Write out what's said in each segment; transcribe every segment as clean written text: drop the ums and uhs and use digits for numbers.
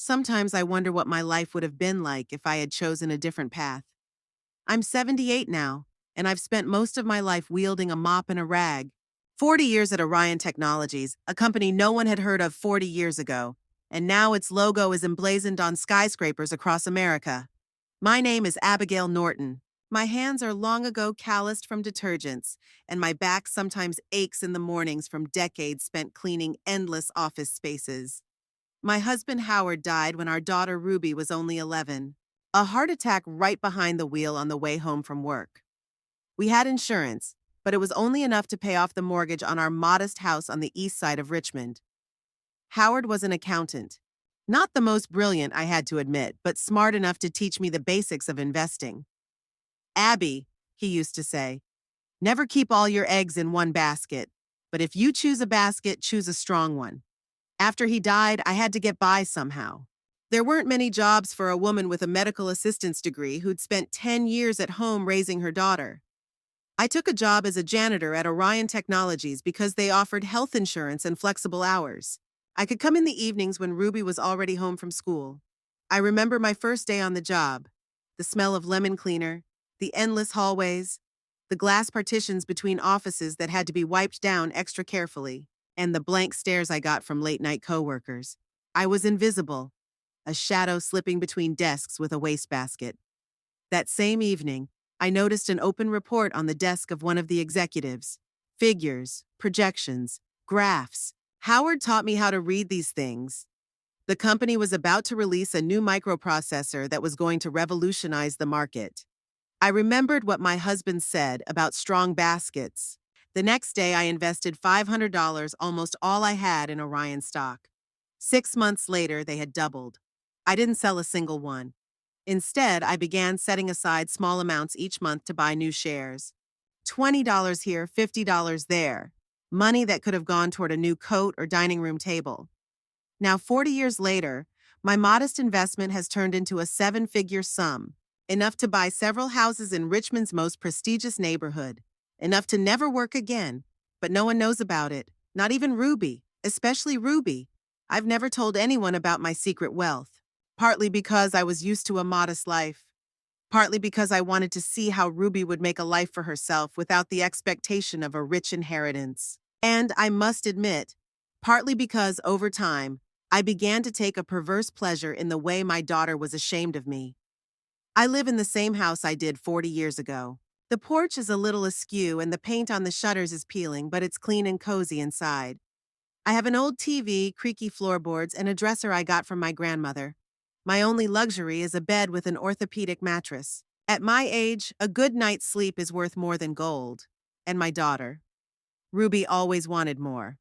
Sometimes I wonder what my life would have been like if I had chosen a different path. I'm 78 now, and I've spent most of my life wielding a mop and a rag. 40 years at Orion Technologies, a company no one had heard of 40 years ago, and now its logo is emblazoned on skyscrapers across America. My name is Abigail Norton. My hands are long ago calloused from detergents, and my back sometimes aches in the mornings from decades spent cleaning endless office spaces. My husband Howard died when our daughter Ruby was only 11. A heart attack right behind the wheel on the way home from work. We had insurance, but it was only enough to pay off the mortgage on our modest house on the east side of Richmond. Howard was an accountant. Not the most brilliant, I had to admit, but smart enough to teach me the basics of investing. Abby, he used to say, never keep all your eggs in one basket, but if you choose a basket, choose a strong one. After he died, I had to get by somehow. There weren't many jobs for a woman with a medical assistance degree who'd spent 10 years at home raising her daughter. I took a job as a janitor at Orion Technologies because they offered health insurance and flexible hours. I could come in the evenings when Ruby was already home from school. I remember my first day on the job. The smell of lemon cleaner, the endless hallways, the glass partitions between offices that had to be wiped down extra carefully, and the blank stares I got from late-night coworkers. I was invisible, a shadow slipping between desks with a wastebasket. That same evening, I noticed an open report on the desk of one of the executives. Figures, projections, graphs. Howard taught me how to read these things. The company was about to release a new microprocessor that was going to revolutionize the market. I remembered what my husband said about strong baskets. The next day, I invested $500, almost all I had, in Orion stock. 6 months later, they had doubled. I didn't sell a single one. Instead, I began setting aside small amounts each month to buy new shares. $20 here, $50 there. Money that could have gone toward a new coat or dining room table. Now, 40 years later, my modest investment has turned into a seven-figure sum, enough to buy several houses in Richmond's most prestigious neighborhood, enough to never work again, but no one knows about it, not even Ruby, especially Ruby. I've never told anyone about my secret wealth, partly because I was used to a modest life, partly because I wanted to see how Ruby would make a life for herself without the expectation of a rich inheritance. And I must admit, partly because over time, I began to take a perverse pleasure in the way my daughter was ashamed of me. I live in the same house I did 40 years ago. The porch is a little askew and the paint on the shutters is peeling, but it's clean and cozy inside. I have an old TV, creaky floorboards, and a dresser I got from my grandmother. My only luxury is a bed with an orthopedic mattress. At my age, a good night's sleep is worth more than gold. And my daughter. Ruby always wanted more.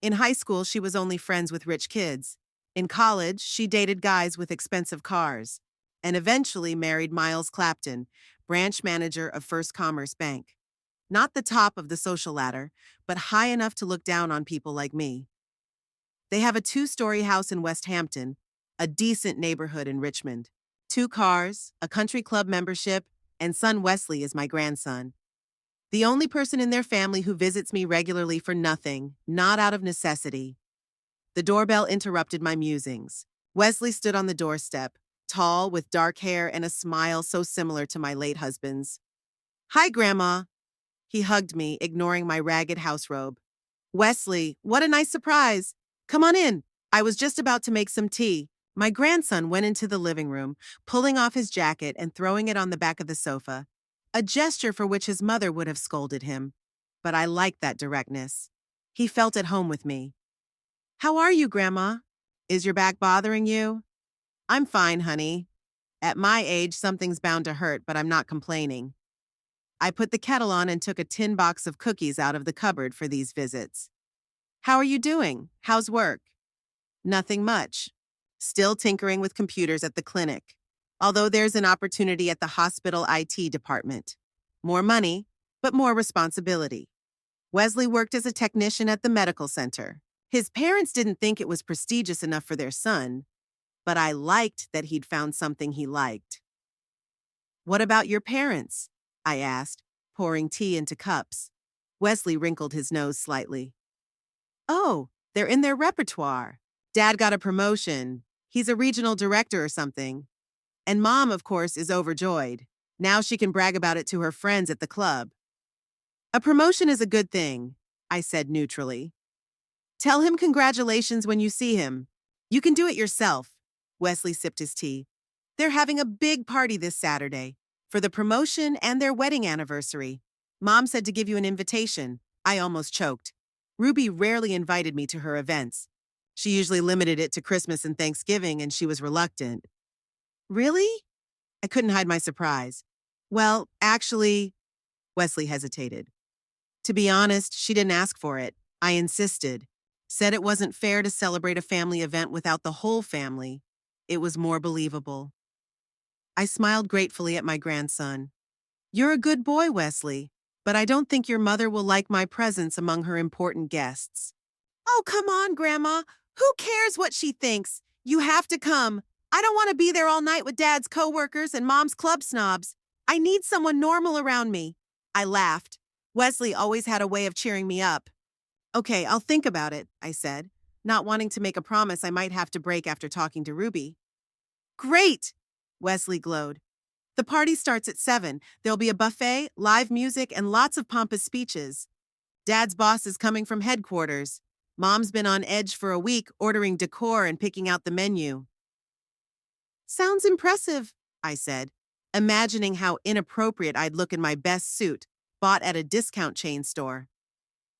In high school, she was only friends with rich kids. In college, she dated guys with expensive cars. And eventually married Miles Clapton, branch manager of First Commerce Bank. Not the top of the social ladder, but high enough to look down on people like me. They have a 2-story house in West Hampton, a decent neighborhood in Richmond. 2 cars, a country club membership, and son Wesley is my grandson. The only person in their family who visits me regularly for nothing, not out of necessity. The doorbell interrupted my musings. Wesley stood on the doorstep, tall, with dark hair and a smile so similar to my late husband's. "Hi, Grandma." He hugged me, ignoring my ragged house robe. "Wesley, what a nice surprise. Come on in." I was just about to make some tea. My grandson went into the living room, pulling off his jacket and throwing it on the back of the sofa, a gesture for which his mother would have scolded him. But I liked that directness. He felt at home with me. "How are you, Grandma? Is your back bothering you?" "I'm fine, honey. At my age, something's bound to hurt, but I'm not complaining." I put the kettle on and took a tin box of cookies out of the cupboard for these visits. "How are you doing? How's work?" "Nothing much. Still tinkering with computers at the clinic. Although there's an opportunity at the hospital IT department. More money, but more responsibility." Wesley worked as a technician at the medical center. His parents didn't think it was prestigious enough for their son, but I liked that he'd found something he liked. "What about your parents?" I asked, pouring tea into cups. Wesley wrinkled his nose slightly. "Oh, they're in their repertoire. Dad got a promotion. He's a regional director or something. And Mom, of course, is overjoyed. Now she can brag about it to her friends at the club. A promotion is a good thing, I said neutrally. Tell him congratulations when you see him. You can do it yourself. Wesley sipped his tea. They're having a big party this Saturday for the promotion and their wedding anniversary. Mom said to give you an invitation. I almost choked. Ruby rarely invited me to her events. She usually limited it to Christmas and Thanksgiving, and she was reluctant. Really? I couldn't hide my surprise. Well, actually, Wesley hesitated. To be honest, she didn't ask for it. I insisted. Said it wasn't fair to celebrate a family event without the whole family. It was more believable. I smiled gratefully at my grandson. You're a good boy, Wesley, but I don't think your mother will like my presence among her important guests. Oh, come on, Grandma. Who cares what she thinks? You have to come. I don't want to be there all night with Dad's coworkers and Mom's club snobs. I need someone normal around me. I laughed. Wesley always had a way of cheering me up. Okay, I'll think about it, I said, not wanting to make a promise I might have to break after talking to Ruby. Great! Wesley glowed. The party starts at 7. There'll be a buffet, live music, and lots of pompous speeches. Dad's boss is coming from headquarters. Mom's been on edge for a week, ordering decor and picking out the menu. Sounds impressive, I said, imagining how inappropriate I'd look in my best suit, bought at a discount chain store.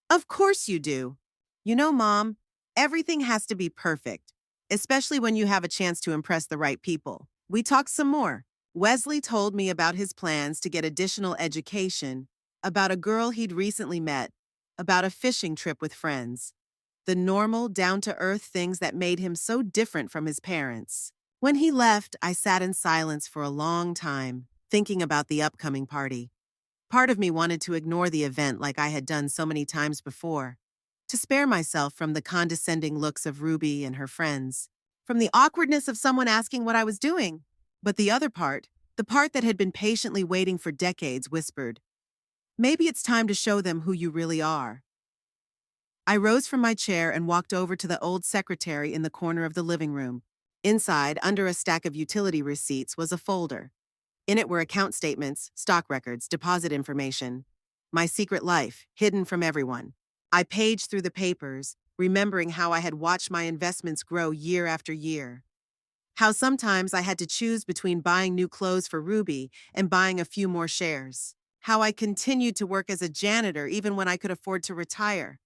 Of course you do. You know, Mom, everything has to be perfect, especially when you have a chance to impress the right people. We talked some more. Wesley told me about his plans to get additional education, about a girl he'd recently met, about a fishing trip with friends. The normal, down-to-earth things that made him so different from his parents. When he left, I sat in silence for a long time, thinking about the upcoming party. Part of me wanted to ignore the event like I had done so many times before, to spare myself from the condescending looks of Ruby and her friends, from the awkwardness of someone asking what I was doing. But the other part, the part that had been patiently waiting for decades, whispered, maybe it's time to show them who you really are. I rose from my chair and walked over to the old secretary in the corner of the living room. Inside, under a stack of utility receipts, was a folder. In it were account statements, stock records, deposit information. My secret life, hidden from everyone. I paged through the papers, remembering how I had watched my investments grow year after year. How sometimes I had to choose between buying new clothes for Ruby and buying a few more shares. How I continued to work as a janitor even when I could afford to retire.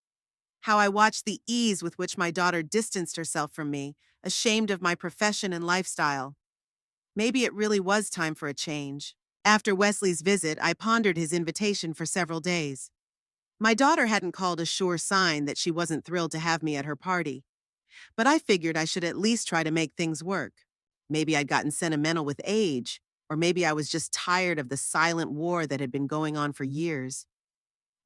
How I watched the ease with which my daughter distanced herself from me, ashamed of my profession and lifestyle. Maybe it really was time for a change. After Wesley's visit, I pondered his invitation for several days. My daughter hadn't called a sure sign that she wasn't thrilled to have me at her party. But I figured I should at least try to make things work. Maybe I'd gotten sentimental with age, or maybe I was just tired of the silent war that had been going on for years.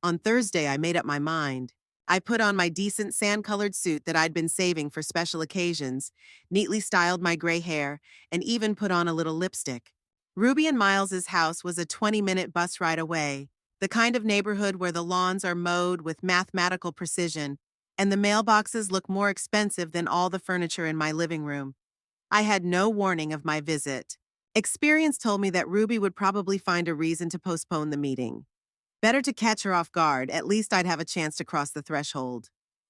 On Thursday, I made up my mind. I put on my decent sand-colored suit that I'd been saving for special occasions, neatly styled my gray hair, and even put on a little lipstick. Ruby and Miles's house was a 20-minute bus ride away, the kind of neighborhood where the lawns are mowed with mathematical precision, and the mailboxes look more expensive than all the furniture in my living room. I had no warning of my visit. Experience told me that Ruby would probably find a reason to postpone the meeting. Better to catch her off guard, at least I'd have a chance to cross the threshold.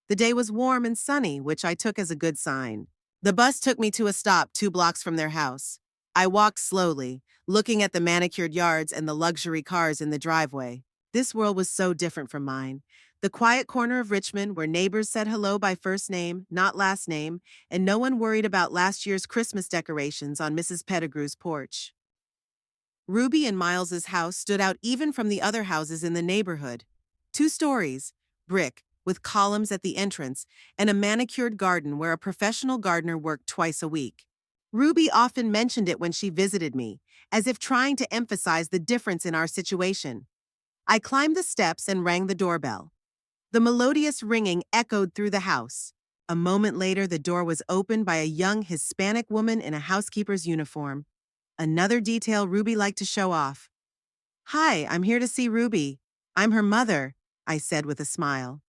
The day was warm and sunny, which I took as a good sign. The bus took me to a stop 2 blocks from their house. I walked slowly, looking at the manicured yards and the luxury cars in the driveway. This world was so different from mine. The quiet corner of Richmond where neighbors said hello by first name, not last name, and no one worried about last year's Christmas decorations on Mrs. Pettigrew's porch. Ruby and Miles's house stood out even from the other houses in the neighborhood. 2 stories, brick, with columns at the entrance, and a manicured garden where a professional gardener worked twice a week. Ruby often mentioned it when she visited me, as if trying to emphasize the difference in our situation. I climbed the steps and rang the doorbell. The melodious ringing echoed through the house. A moment later, the door was opened by a young Hispanic woman in a housekeeper's uniform. Another detail Ruby liked to show off. Hi, I'm here to see Ruby. I'm her mother, I said with a smile.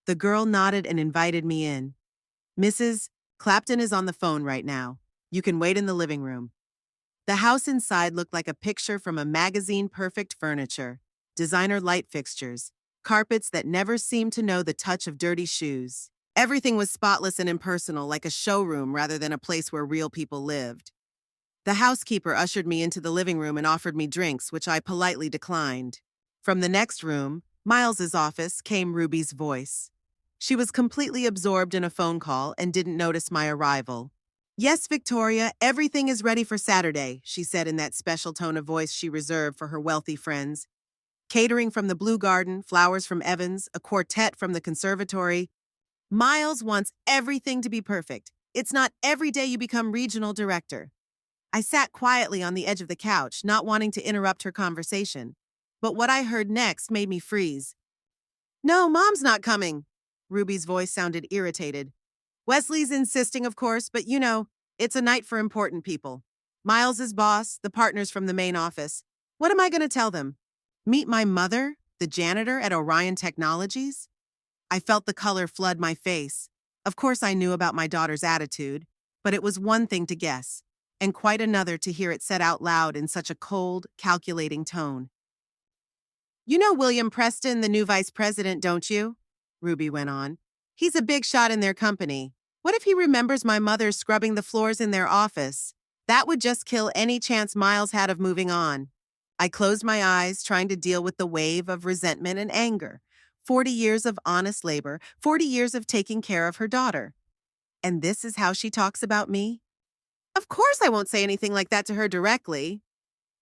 The girl nodded and invited me in. Mrs. Clapton is on the phone right now. You can wait in the living room. The house inside looked like a picture from a magazine. Perfect furniture, designer light fixtures, carpets that never seemed to know the touch of dirty shoes. Everything was spotless and impersonal, like a showroom rather than a place where real people lived. The housekeeper ushered me into the living room and offered me drinks, which I politely declined. From the next room, Miles's office, came Ruby's voice. She was completely absorbed in a phone call and didn't notice my arrival. Yes, Victoria, everything is ready for Saturday, she said in that special tone of voice she reserved for her wealthy friends. Catering from the Blue Garden, flowers from Evans, a quartet from the conservatory. Miles wants everything to be perfect. It's not every day you become regional director. I sat quietly on the edge of the couch, not wanting to interrupt her conversation. But what I heard next made me freeze. No, Mom's not coming. Ruby's voice sounded irritated. Wesley's insisting, of course, but it's a night for important people. Miles's boss, the partners from the main office. What am I going to tell them? Meet my mother, the janitor at Orion Technologies? I felt the color flood my face. Of course I knew about my daughter's attitude, but it was one thing to guess, and quite another to hear it said out loud in such a cold, calculating tone. You know William Preston, the new vice president, don't you? Ruby went on. He's a big shot in their company. What if he remembers my mother scrubbing the floors in their office? That would just kill any chance Miles had of moving on. I closed my eyes, trying to deal with the wave of resentment and anger. 40 years of honest labor, 40 years of taking care of her daughter. And this is how she talks about me? Of course I won't say anything like that to her directly.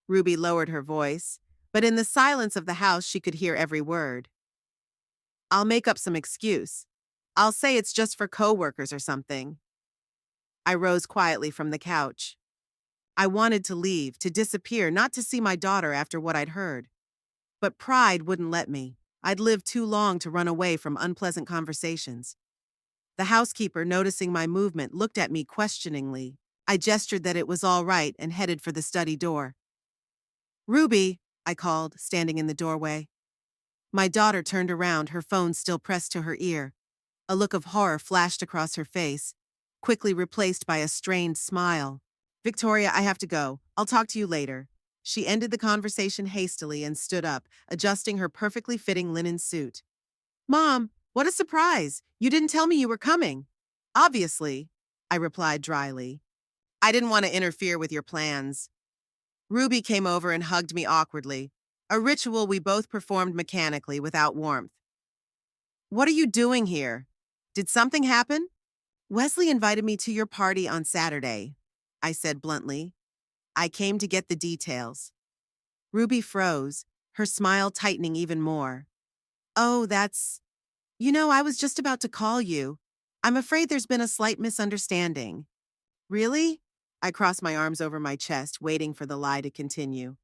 Ruby lowered her voice, but in the silence of the house she could hear every word. I'll make up some excuse. I'll say it's just for coworkers or something. I rose quietly from the couch. I wanted to leave, to disappear, not to see my daughter after what I'd heard. But pride wouldn't let me. I'd lived too long to run away from unpleasant conversations. The housekeeper, noticing my movement, looked at me questioningly. I gestured that it was all right and headed for the study door. Ruby, I called, standing in the doorway. My daughter turned around, her phone still pressed to her ear. A look of horror flashed across her face, quickly replaced by a strained smile. Victoria, I have to go. I'll talk to you later. She ended the conversation hastily and stood up, adjusting her perfectly fitting linen suit. Mom, what a surprise! You didn't tell me you were coming. Obviously, I replied dryly. I didn't want to interfere with your plans. Ruby came over and hugged me awkwardly, a ritual we both performed mechanically without warmth. What are you doing here? Did something happen? Wesley invited me to your party on Saturday, I said bluntly. I came to get the details. Ruby froze, her smile tightening even more. Oh, I was just about to call you. I'm afraid there's been a slight misunderstanding. Really? I crossed my arms over my chest, waiting for the lie to continue.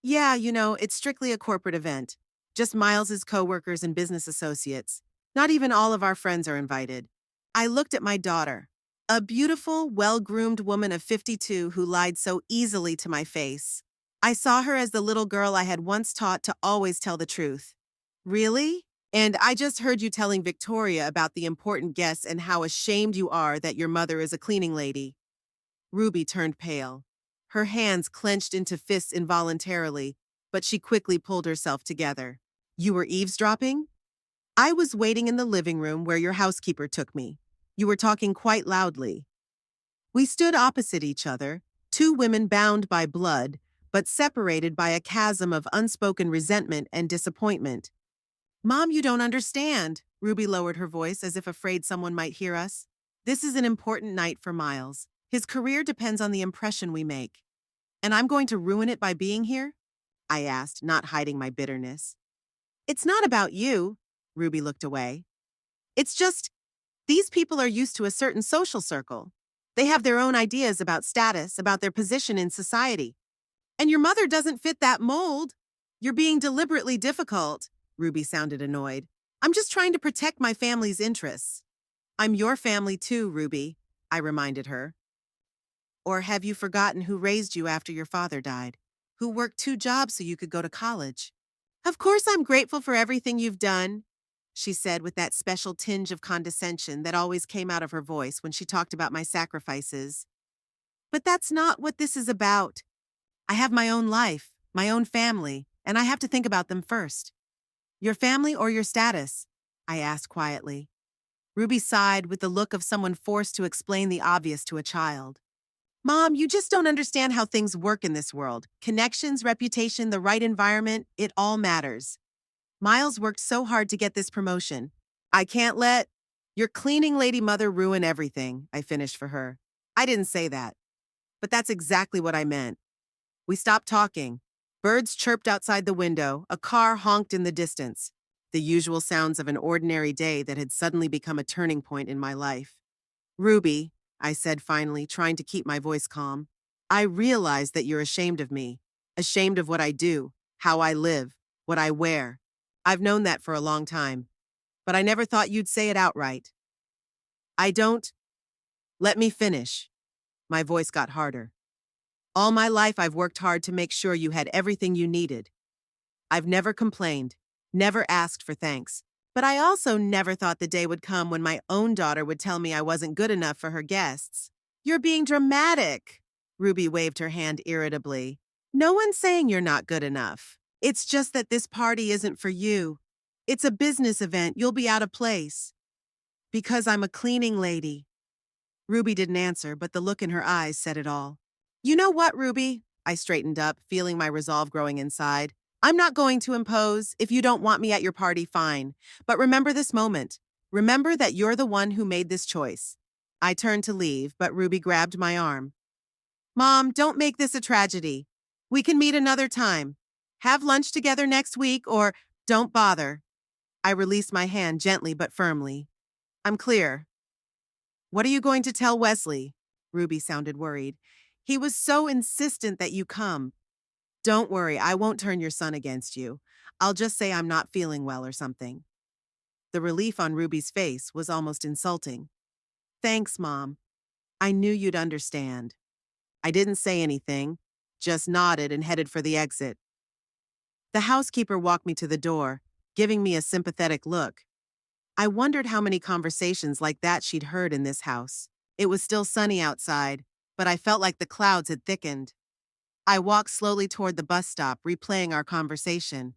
Yeah, it's strictly a corporate event. Just Miles's coworkers and business associates. Not even all of our friends are invited. I looked at my daughter, a beautiful, well-groomed woman of 52 who lied so easily to my face. I saw her as the little girl I had once taught to always tell the truth. Really? And I just heard you telling Victoria about the important guests and how ashamed you are that your mother is a cleaning lady. Ruby turned pale. Her hands clenched into fists involuntarily, but she quickly pulled herself together. You were eavesdropping? I was waiting in the living room where your housekeeper took me. You were talking quite loudly. We stood opposite each other, two women bound by blood, but separated by a chasm of unspoken resentment and disappointment. Mom, you don't understand. Ruby lowered her voice as if afraid someone might hear us. This is an important night for Miles. His career depends on the impression we make. And I'm going to ruin it by being here? I asked, not hiding my bitterness. It's not about you. Ruby looked away. It's just, these people are used to a certain social circle. They have their own ideas about status, about their position in society. And your mother doesn't fit that mold. You're being deliberately difficult. Ruby sounded annoyed. I'm just trying to protect my family's interests. I'm your family too, Ruby, I reminded her. Or have you forgotten who raised you after your father died? Who worked 2 jobs so you could go to college? Of course I'm grateful for everything you've done. she said with that special tinge of condescension that always came out of her voice when she talked about my sacrifices. But that's not what this is about. I have my own life, my own family, and I have to think about them first. Your family or your status? I asked quietly. Ruby sighed with the look of someone forced to explain the obvious to a child. Mom, you just don't understand how things work in this world. Connections, reputation, the right environment, it all matters. Miles worked so hard to get this promotion. I can't let your cleaning lady mother ruin everything, I finished for her. I didn't say that, but that's exactly what I meant. We stopped talking. Birds chirped outside the window, a car honked in the distance. The usual sounds of an ordinary day that had suddenly become a turning point in my life. Ruby, I said finally, trying to keep my voice calm, I realize that you're ashamed of me, ashamed of what I do, how I live, what I wear. I've known that for a long time, but I never thought you'd say it outright. I don't. Let me finish. My voice got harder. All my life I've worked hard to make sure you had everything you needed. I've never complained, never asked for thanks. But I also never thought the day would come when my own daughter would tell me I wasn't good enough for her guests. You're being dramatic. Ruby waved her hand irritably. No one's saying you're not good enough. It's just that this party isn't for you. It's a business event. You'll be out of place. Because I'm a cleaning lady. Ruby didn't answer, but the look in her eyes said it all. You know what, Ruby? I straightened up, feeling my resolve growing inside. I'm not going to impose. If you don't want me at your party, fine. But remember this moment. Remember that you're the one who made this choice. I turned to leave, but Ruby grabbed my arm. Mom, don't make this a tragedy. We can meet another time. Have lunch together next week, or don't bother. I released my hand gently but firmly. I'm clear. What are you going to tell Wesley? Ruby sounded worried. He was so insistent that you come. Don't worry, I won't turn your son against you. I'll just say I'm not feeling well or something. The relief on Ruby's face was almost insulting. Thanks, Mom. I knew you'd understand. I didn't say anything, just nodded and headed for the exit. The housekeeper walked me to the door, giving me a sympathetic look. I wondered how many conversations like that she'd heard in this house. It was still sunny outside, but I felt like the clouds had thickened. I walked slowly toward the bus stop, replaying our conversation.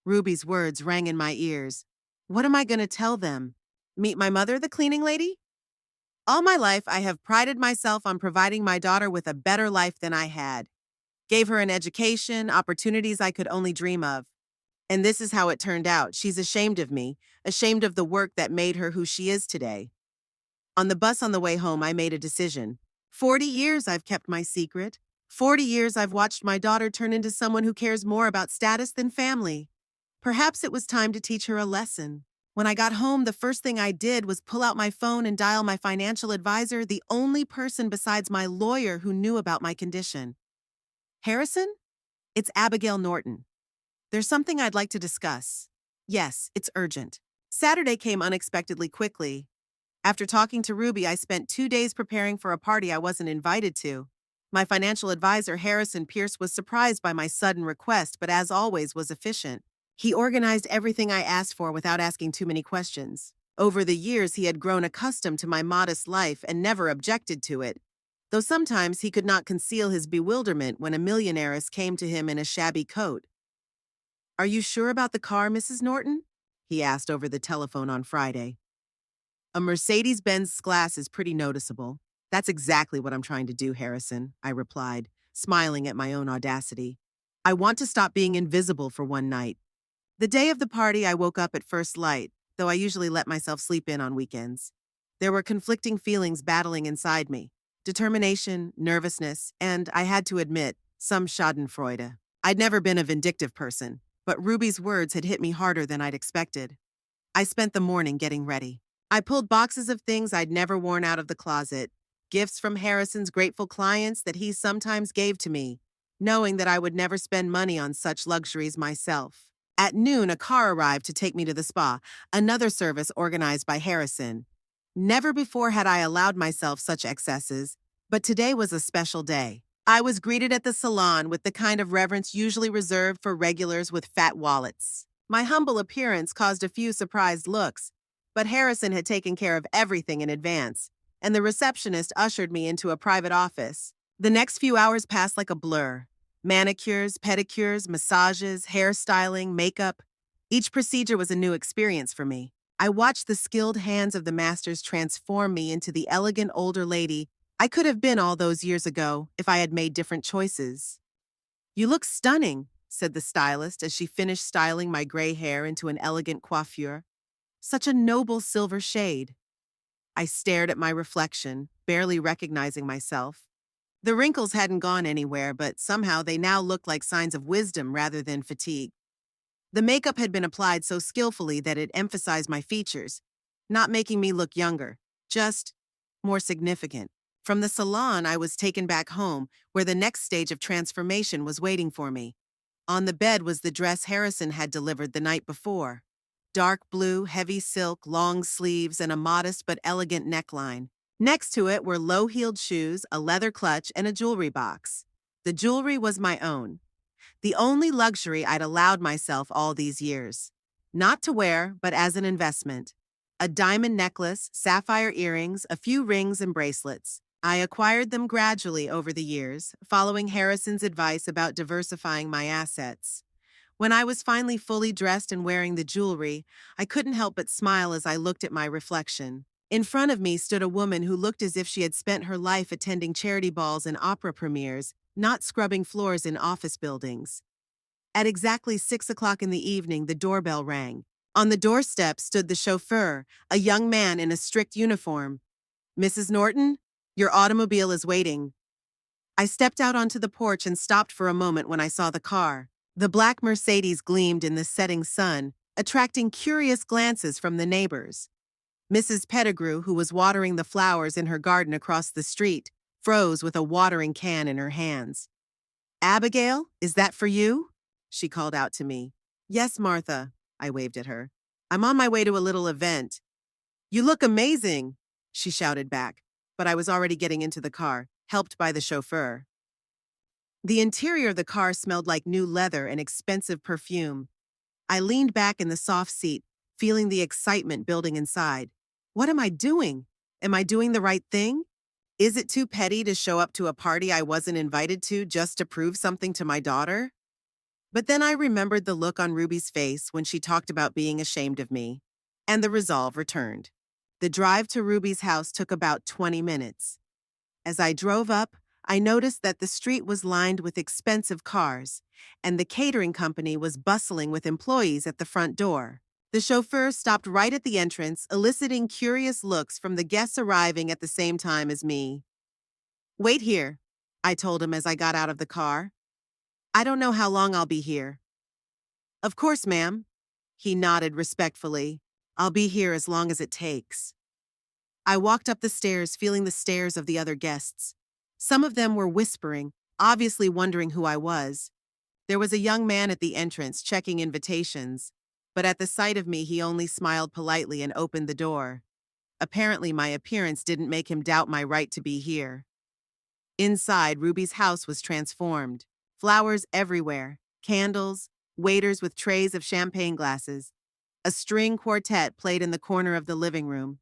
Ruby's words rang in my ears. What am I going to tell them? Meet my mother, the cleaning lady? All my life, I have prided myself on providing my daughter with a better life than I had. Gave her an education, opportunities I could only dream of. And this is how it turned out. She's ashamed of me, ashamed of the work that made her who she is today. On the bus on the way home, I made a decision. 40 years I've kept my secret. 40 years I've watched my daughter turn into someone who cares more about status than family. Perhaps it was time to teach her a lesson. When I got home, the first thing I did was pull out my phone and dial my financial advisor, the only person besides my lawyer who knew about my condition. Harrison? It's Abigail Norton. There's something I'd like to discuss. Yes, it's urgent. Saturday came unexpectedly quickly. After talking to Ruby, I spent 2 days preparing for a party I wasn't invited to. My financial advisor, Harrison Pierce, was surprised by my sudden request, but as always was efficient. He organized everything I asked for without asking too many questions. Over the years, he had grown accustomed to my modest life and never objected to it, though sometimes he could not conceal his bewilderment when a millionairess came to him in a shabby coat. Are you sure about the car, Mrs. Norton? He asked over the telephone on Friday. A Mercedes-Benz glass is pretty noticeable. That's exactly what I'm trying to do, Harrison, I replied, smiling at my own audacity. I want to stop being invisible for one night. The day of the party, I woke up at first light, though I usually let myself sleep in on weekends. There were conflicting feelings battling inside me. Determination, nervousness, and, I had to admit, some schadenfreude. I'd never been a vindictive person, but Ruby's words had hit me harder than I'd expected. I spent the morning getting ready. I pulled boxes of things I'd never worn out of the closet, gifts from Harrison's grateful clients that he sometimes gave to me, knowing that I would never spend money on such luxuries myself. At noon, a car arrived to take me to the spa, another service organized by Harrison. Never before had I allowed myself such excesses, but today was a special day. I was greeted at the salon with the kind of reverence usually reserved for regulars with fat wallets. My humble appearance caused a few surprised looks, but Harrison had taken care of everything in advance, and the receptionist ushered me into a private office. The next few hours passed like a blur. Manicures, pedicures, massages, hairstyling, makeup. Each procedure was a new experience for me. I watched the skilled hands of the masters transform me into the elegant older lady I could have been all those years ago if I had made different choices. "You look stunning," said the stylist as she finished styling my gray hair into an elegant coiffure. "Such a noble silver shade." I stared at my reflection, barely recognizing myself. The wrinkles hadn't gone anywhere, but somehow they now looked like signs of wisdom rather than fatigue. The makeup had been applied so skillfully that it emphasized my features, not making me look younger, just more significant. From the salon, I was taken back home, where the next stage of transformation was waiting for me. On the bed was the dress Harrison had delivered the night before. Dark blue, heavy silk, long sleeves, and a modest but elegant neckline. Next to it were low-heeled shoes, a leather clutch, and a jewelry box. The jewelry was my own, the only luxury I'd allowed myself all these years. Not to wear, but as an investment. A diamond necklace, sapphire earrings, a few rings and bracelets. I acquired them gradually over the years, following Harrison's advice about diversifying my assets. When I was finally fully dressed and wearing the jewelry, I couldn't help but smile as I looked at my reflection. In front of me stood a woman who looked as if she had spent her life attending charity balls and opera premieres, not scrubbing floors in office buildings. At exactly 6 o'clock in the evening, the doorbell rang. On the doorstep stood the chauffeur, a young man in a strict uniform. "Mrs. Norton, your automobile is waiting." I stepped out onto the porch and stopped for a moment when I saw the car. The black Mercedes gleamed in the setting sun, attracting curious glances from the neighbors. Mrs. Pettigrew, who was watering the flowers in her garden across the street, froze with a watering can in her hands. "Abigail, is that for you?" she called out to me. "Yes, Martha," I waved at her. "I'm on my way to a little event." "You look amazing," she shouted back, but I was already getting into the car, helped by the chauffeur. The interior of the car smelled like new leather and expensive perfume. I leaned back in the soft seat, feeling the excitement building inside. What am I doing? Am I doing the right thing? Is it too petty to show up to a party I wasn't invited to just to prove something to my daughter? But then I remembered the look on Ruby's face when she talked about being ashamed of me, and the resolve returned. The drive to Ruby's house took about 20 minutes. As I drove up, I noticed that the street was lined with expensive cars, and the catering company was bustling with employees at the front door. The chauffeur stopped right at the entrance, eliciting curious looks from the guests arriving at the same time as me. "Wait here," I told him as I got out of the car. "I don't know how long I'll be here." "Of course, ma'am." He nodded respectfully. "I'll be here as long as it takes." I walked up the stairs, feeling the stares of the other guests. Some of them were whispering, obviously wondering who I was. There was a young man at the entrance checking invitations, but at the sight of me, he only smiled politely and opened the door. Apparently, my appearance didn't make him doubt my right to be here. Inside, Ruby's house was transformed. Flowers everywhere, candles, waiters with trays of champagne glasses. A string quartet played in the corner of the living room.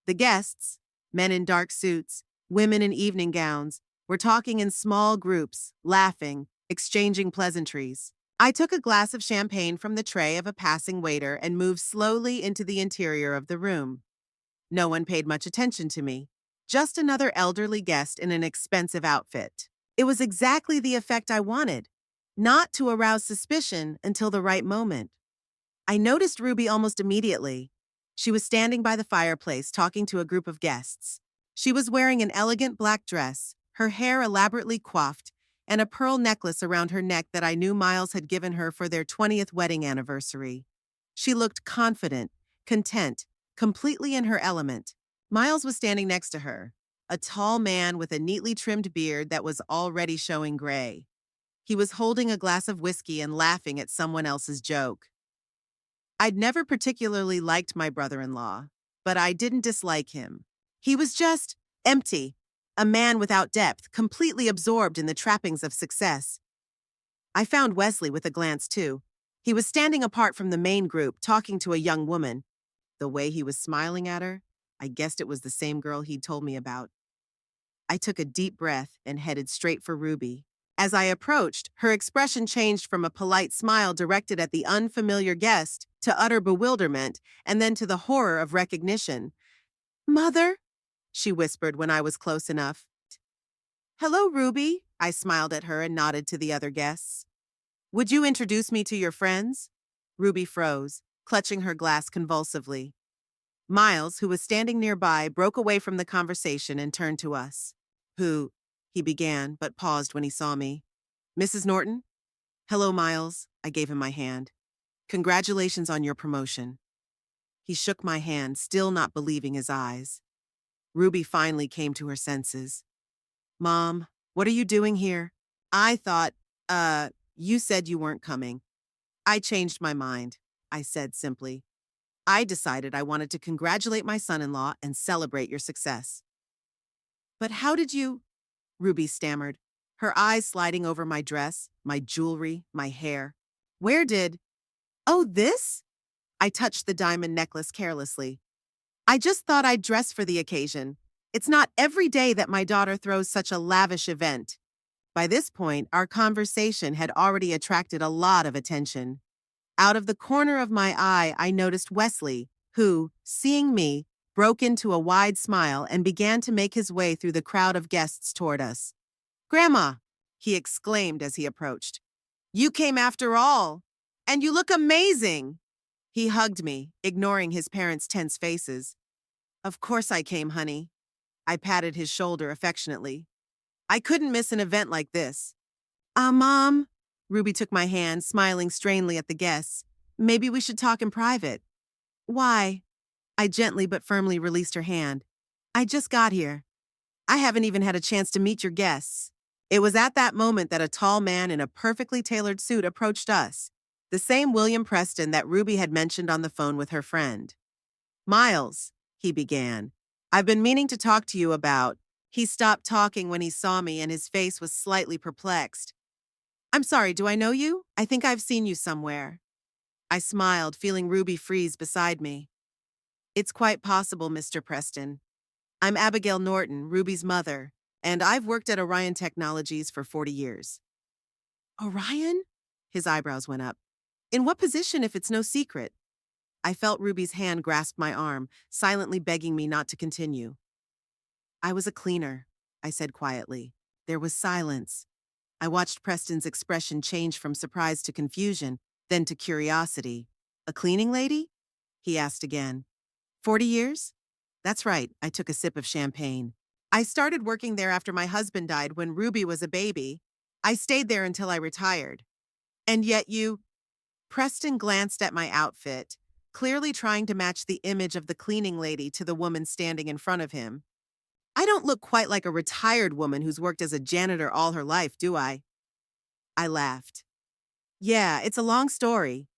The guests, men in dark suits, women in evening gowns, were talking in small groups, laughing, exchanging pleasantries. I took a glass of champagne from the tray of a passing waiter and moved slowly into the interior of the room. No one paid much attention to me. Just another elderly guest in an expensive outfit. It was exactly the effect I wanted, not to arouse suspicion until the right moment. I noticed Ruby almost immediately. She was standing by the fireplace talking to a group of guests. She was wearing an elegant black dress, her hair elaborately coiffed, and a pearl necklace around her neck that I knew Miles had given her for their 20th wedding anniversary. She looked confident, content, completely in her element. Miles was standing next to her, a tall man with a neatly trimmed beard that was already showing gray. He was holding a glass of whiskey and laughing at someone else's joke. I'd never particularly liked my brother-in-law, but I didn't dislike him. He was just empty, a man without depth, completely absorbed in the trappings of success. I found Wesley with a glance too. He was standing apart from the main group, talking to a young woman. The way he was smiling at her, I guessed it was the same girl he'd told me about. I took a deep breath and headed straight for Ruby. As I approached, her expression changed from a polite smile directed at the unfamiliar guest to utter bewilderment and then to the horror of recognition. "Mother?" she whispered when I was close enough. "Hello, Ruby," I smiled at her and nodded to the other guests. "Would you introduce me to your friends?" Ruby froze, clutching her glass convulsively. Miles, who was standing nearby, broke away from the conversation and turned to us. "Who?" he began, but paused when he saw me. "Mrs. Norton?" "Hello, Miles." I gave him my hand. "Congratulations on your promotion." He shook my hand, still not believing his eyes. Ruby finally came to her senses. "Mom, what are you doing here?" "I thought, you said you weren't coming." "I changed my mind," I said simply. "I decided I wanted to congratulate my son-in-law and celebrate your success." "But how did you—" Ruby stammered, her eyes sliding over my dress, my jewelry, my hair. "Where did—" "Oh, this?" I touched the diamond necklace carelessly. "I just thought I'd dress for the occasion. It's not every day that my daughter throws such a lavish event." By this point, our conversation had already attracted a lot of attention. Out of the corner of my eye, I noticed Wesley, who, seeing me, broke into a wide smile and began to make his way through the crowd of guests toward us. "Grandma," he exclaimed as he approached, "you came after all! And you look amazing!" He hugged me, ignoring his parents' tense faces. "Of course I came, honey." I patted his shoulder affectionately. "I couldn't miss an event like this." Mom." Ruby took my hand, smiling strangely at the guests. "Maybe we should talk in private." "Why?" I gently but firmly released her hand. "I just got here. I haven't even had a chance to meet your guests." It was at that moment that a tall man in a perfectly tailored suit approached us, the same William Preston that Ruby had mentioned on the phone with her friend. "Miles," he began, "I've been meaning to talk to you about—" He stopped talking when he saw me and his face was slightly perplexed. "I'm sorry, do I know you? I think I've seen you somewhere." I smiled, feeling Ruby freeze beside me. "It's quite possible, Mr. Preston. I'm Abigail Norton, Ruby's mother, and I've worked at Orion Technologies for 40 years. "Orion?" His eyebrows went up. "In what position, if it's no secret?" I felt Ruby's hand grasp my arm, silently begging me not to continue. "I was a cleaner," I said quietly. There was silence. I watched Preston's expression change from surprise to confusion, then to curiosity. "A cleaning lady?" he asked again. 40 years? That's right, I took a sip of champagne. "I started working there after my husband died when Ruby was a baby. I stayed there until I retired." "And yet you—" Preston glanced at my outfit, clearly trying to match the image of the cleaning lady to the woman standing in front of him. "I don't look quite like a retired woman who's worked as a janitor all her life, do I?" I laughed. "Yeah, it's a long story.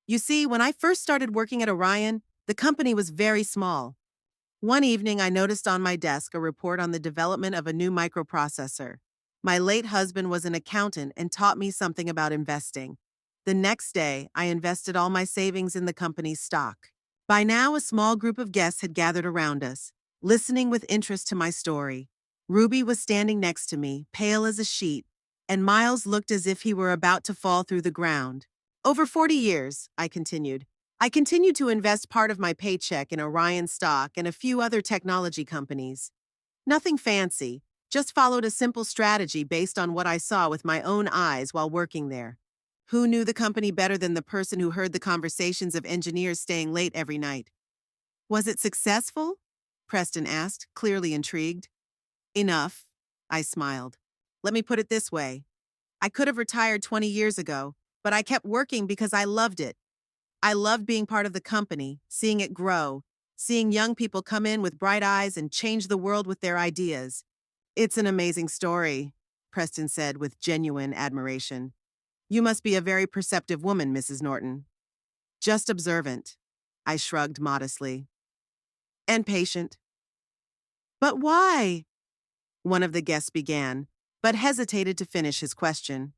You see, when I first started working at Orion, the company was very small. One evening, I noticed on my desk a report on the development of a new microprocessor. My late husband was an accountant and taught me something about investing. The next day, I invested all my savings in the company's stock. By now, a small group of guests had gathered around us, listening with interest to my story. Ruby was standing next to me, pale as a sheet, and Miles looked as if he were about to fall through the ground. "Over 40 years," I continued, "I continued to invest part of my paycheck in Orion stock and a few other technology companies. Nothing fancy, just followed a simple strategy based on what I saw with my own eyes while working there. Who knew the company better than the person who heard the conversations of engineers staying late every night?" "Was it successful?" Preston asked, clearly intrigued. "Enough," I smiled. "Let me put it this way. I could have retired 20 years ago, but I kept working because I loved it. I loved being part of the company, seeing it grow, seeing young people come in with bright eyes and change the world with their ideas." "It's an amazing story," Preston said with genuine admiration. "You must be a very perceptive woman, Mrs. Norton." "Just observant," I shrugged modestly. "And patient." "But why?" one of the guests began, but hesitated to finish his question.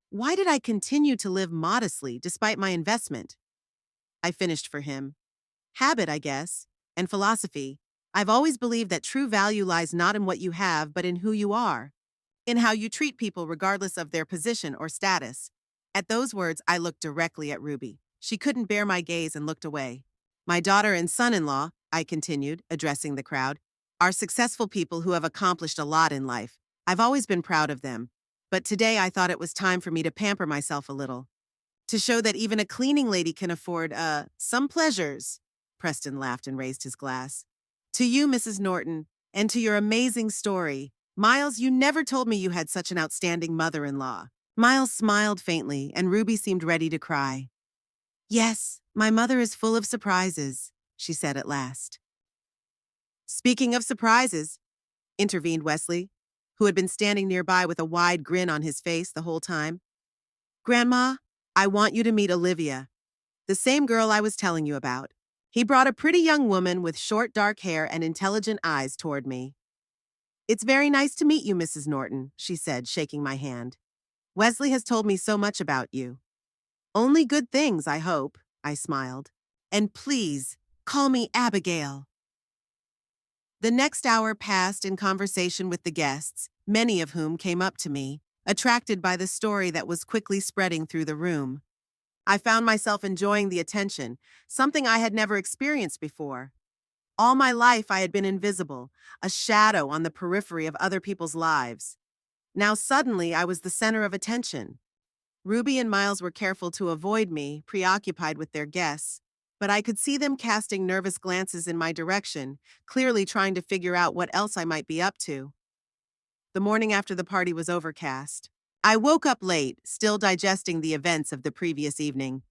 Why did I continue to live modestly despite my investment? I finished for him. Habit, I guess, and philosophy. I've always believed that true value lies not in what you have, but in who you are, in how you treat people regardless of their position or status. At those words, I looked directly at Ruby. She couldn't bear my gaze and looked away. My daughter and son-in-law, I continued, addressing the crowd, are successful people who have accomplished a lot in life. I've always been proud of them. But today I thought it was time for me to pamper myself a little. To show that even a cleaning lady can afford, some pleasures. Preston laughed and raised his glass. To you, Mrs. Norton, and to your amazing story. Miles, you never told me you had such an outstanding mother-in-law. Miles smiled faintly, and Ruby seemed ready to cry. Yes, my mother is full of surprises, she said at last. Speaking of surprises, intervened Wesley, who had been standing nearby with a wide grin on his face the whole time. Grandma, I want you to meet Olivia, the same girl I was telling you about. He brought a pretty young woman with short dark hair and intelligent eyes toward me. It's very nice to meet you, Mrs. Norton, she said, shaking my hand. Wesley has told me so much about you. Only good things, I hope, I smiled. And please, call me Abigail. The next hour passed in conversation with the guests, many of whom came up to me, attracted by the story that was quickly spreading through the room. I found myself enjoying the attention, something I had never experienced before. All my life I had been invisible, a shadow on the periphery of other people's lives. Now suddenly I was the center of attention. Ruby and Miles were careful to avoid me, preoccupied with their guests, but I could see them casting nervous glances in my direction, clearly trying to figure out what else I might be up to. The morning after the party was overcast. I woke up late, still digesting the events of the previous evening.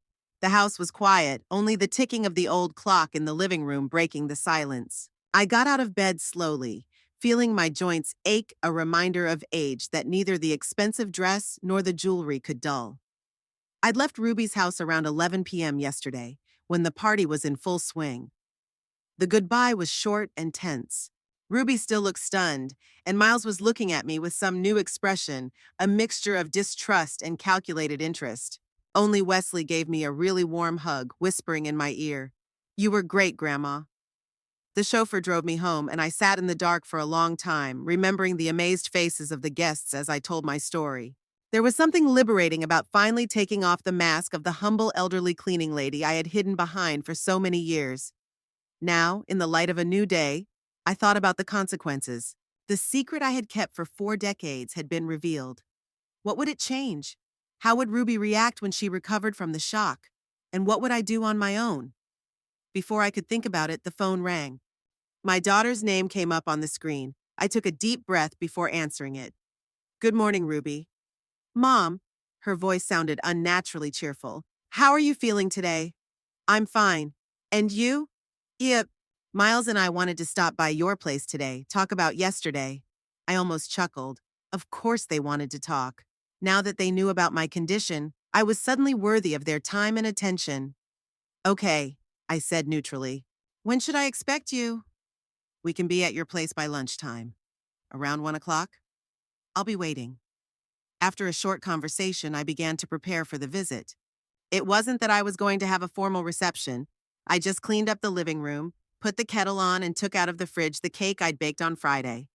The house was quiet, only the ticking of the old clock in the living room breaking the silence. I got out of bed slowly, feeling my joints ache, a reminder of age that neither the expensive dress nor the jewelry could dull. I'd left Ruby's house around 11 p.m. yesterday, when the party was in full swing. The goodbye was short and tense. Ruby still looked stunned, and Miles was looking at me with some new expression, a mixture of distrust and calculated interest. Only Wesley gave me a really warm hug, whispering in my ear, "You were great, Grandma." The chauffeur drove me home, and I sat in the dark for a long time, remembering the amazed faces of the guests as I told my story. There was something liberating about finally taking off the mask of the humble elderly cleaning lady I had hidden behind for so many years. Now, in the light of a new day, I thought about the consequences. The secret I had kept for 4 decades had been revealed. What would it change? How would Ruby react when she recovered from the shock? And what would I do on my own? Before I could think about it, the phone rang. My daughter's name came up on the screen. I took a deep breath before answering it. Good morning, Ruby. Mom, her voice sounded unnaturally cheerful. How are you feeling today? I'm fine. And you? Yep. Miles and I wanted to stop by your place today, talk about yesterday. I almost chuckled. Of course they wanted to talk. Now that they knew about my condition, I was suddenly worthy of their time and attention. Okay, I said neutrally. When should I expect you? We can be at your place by lunchtime. Around 1 o'clock? I'll be waiting. After a short conversation, I began to prepare for the visit. It wasn't that I was going to have a formal reception. I just cleaned up the living room, put the kettle on, and took out of the fridge the cake I'd baked on Friday.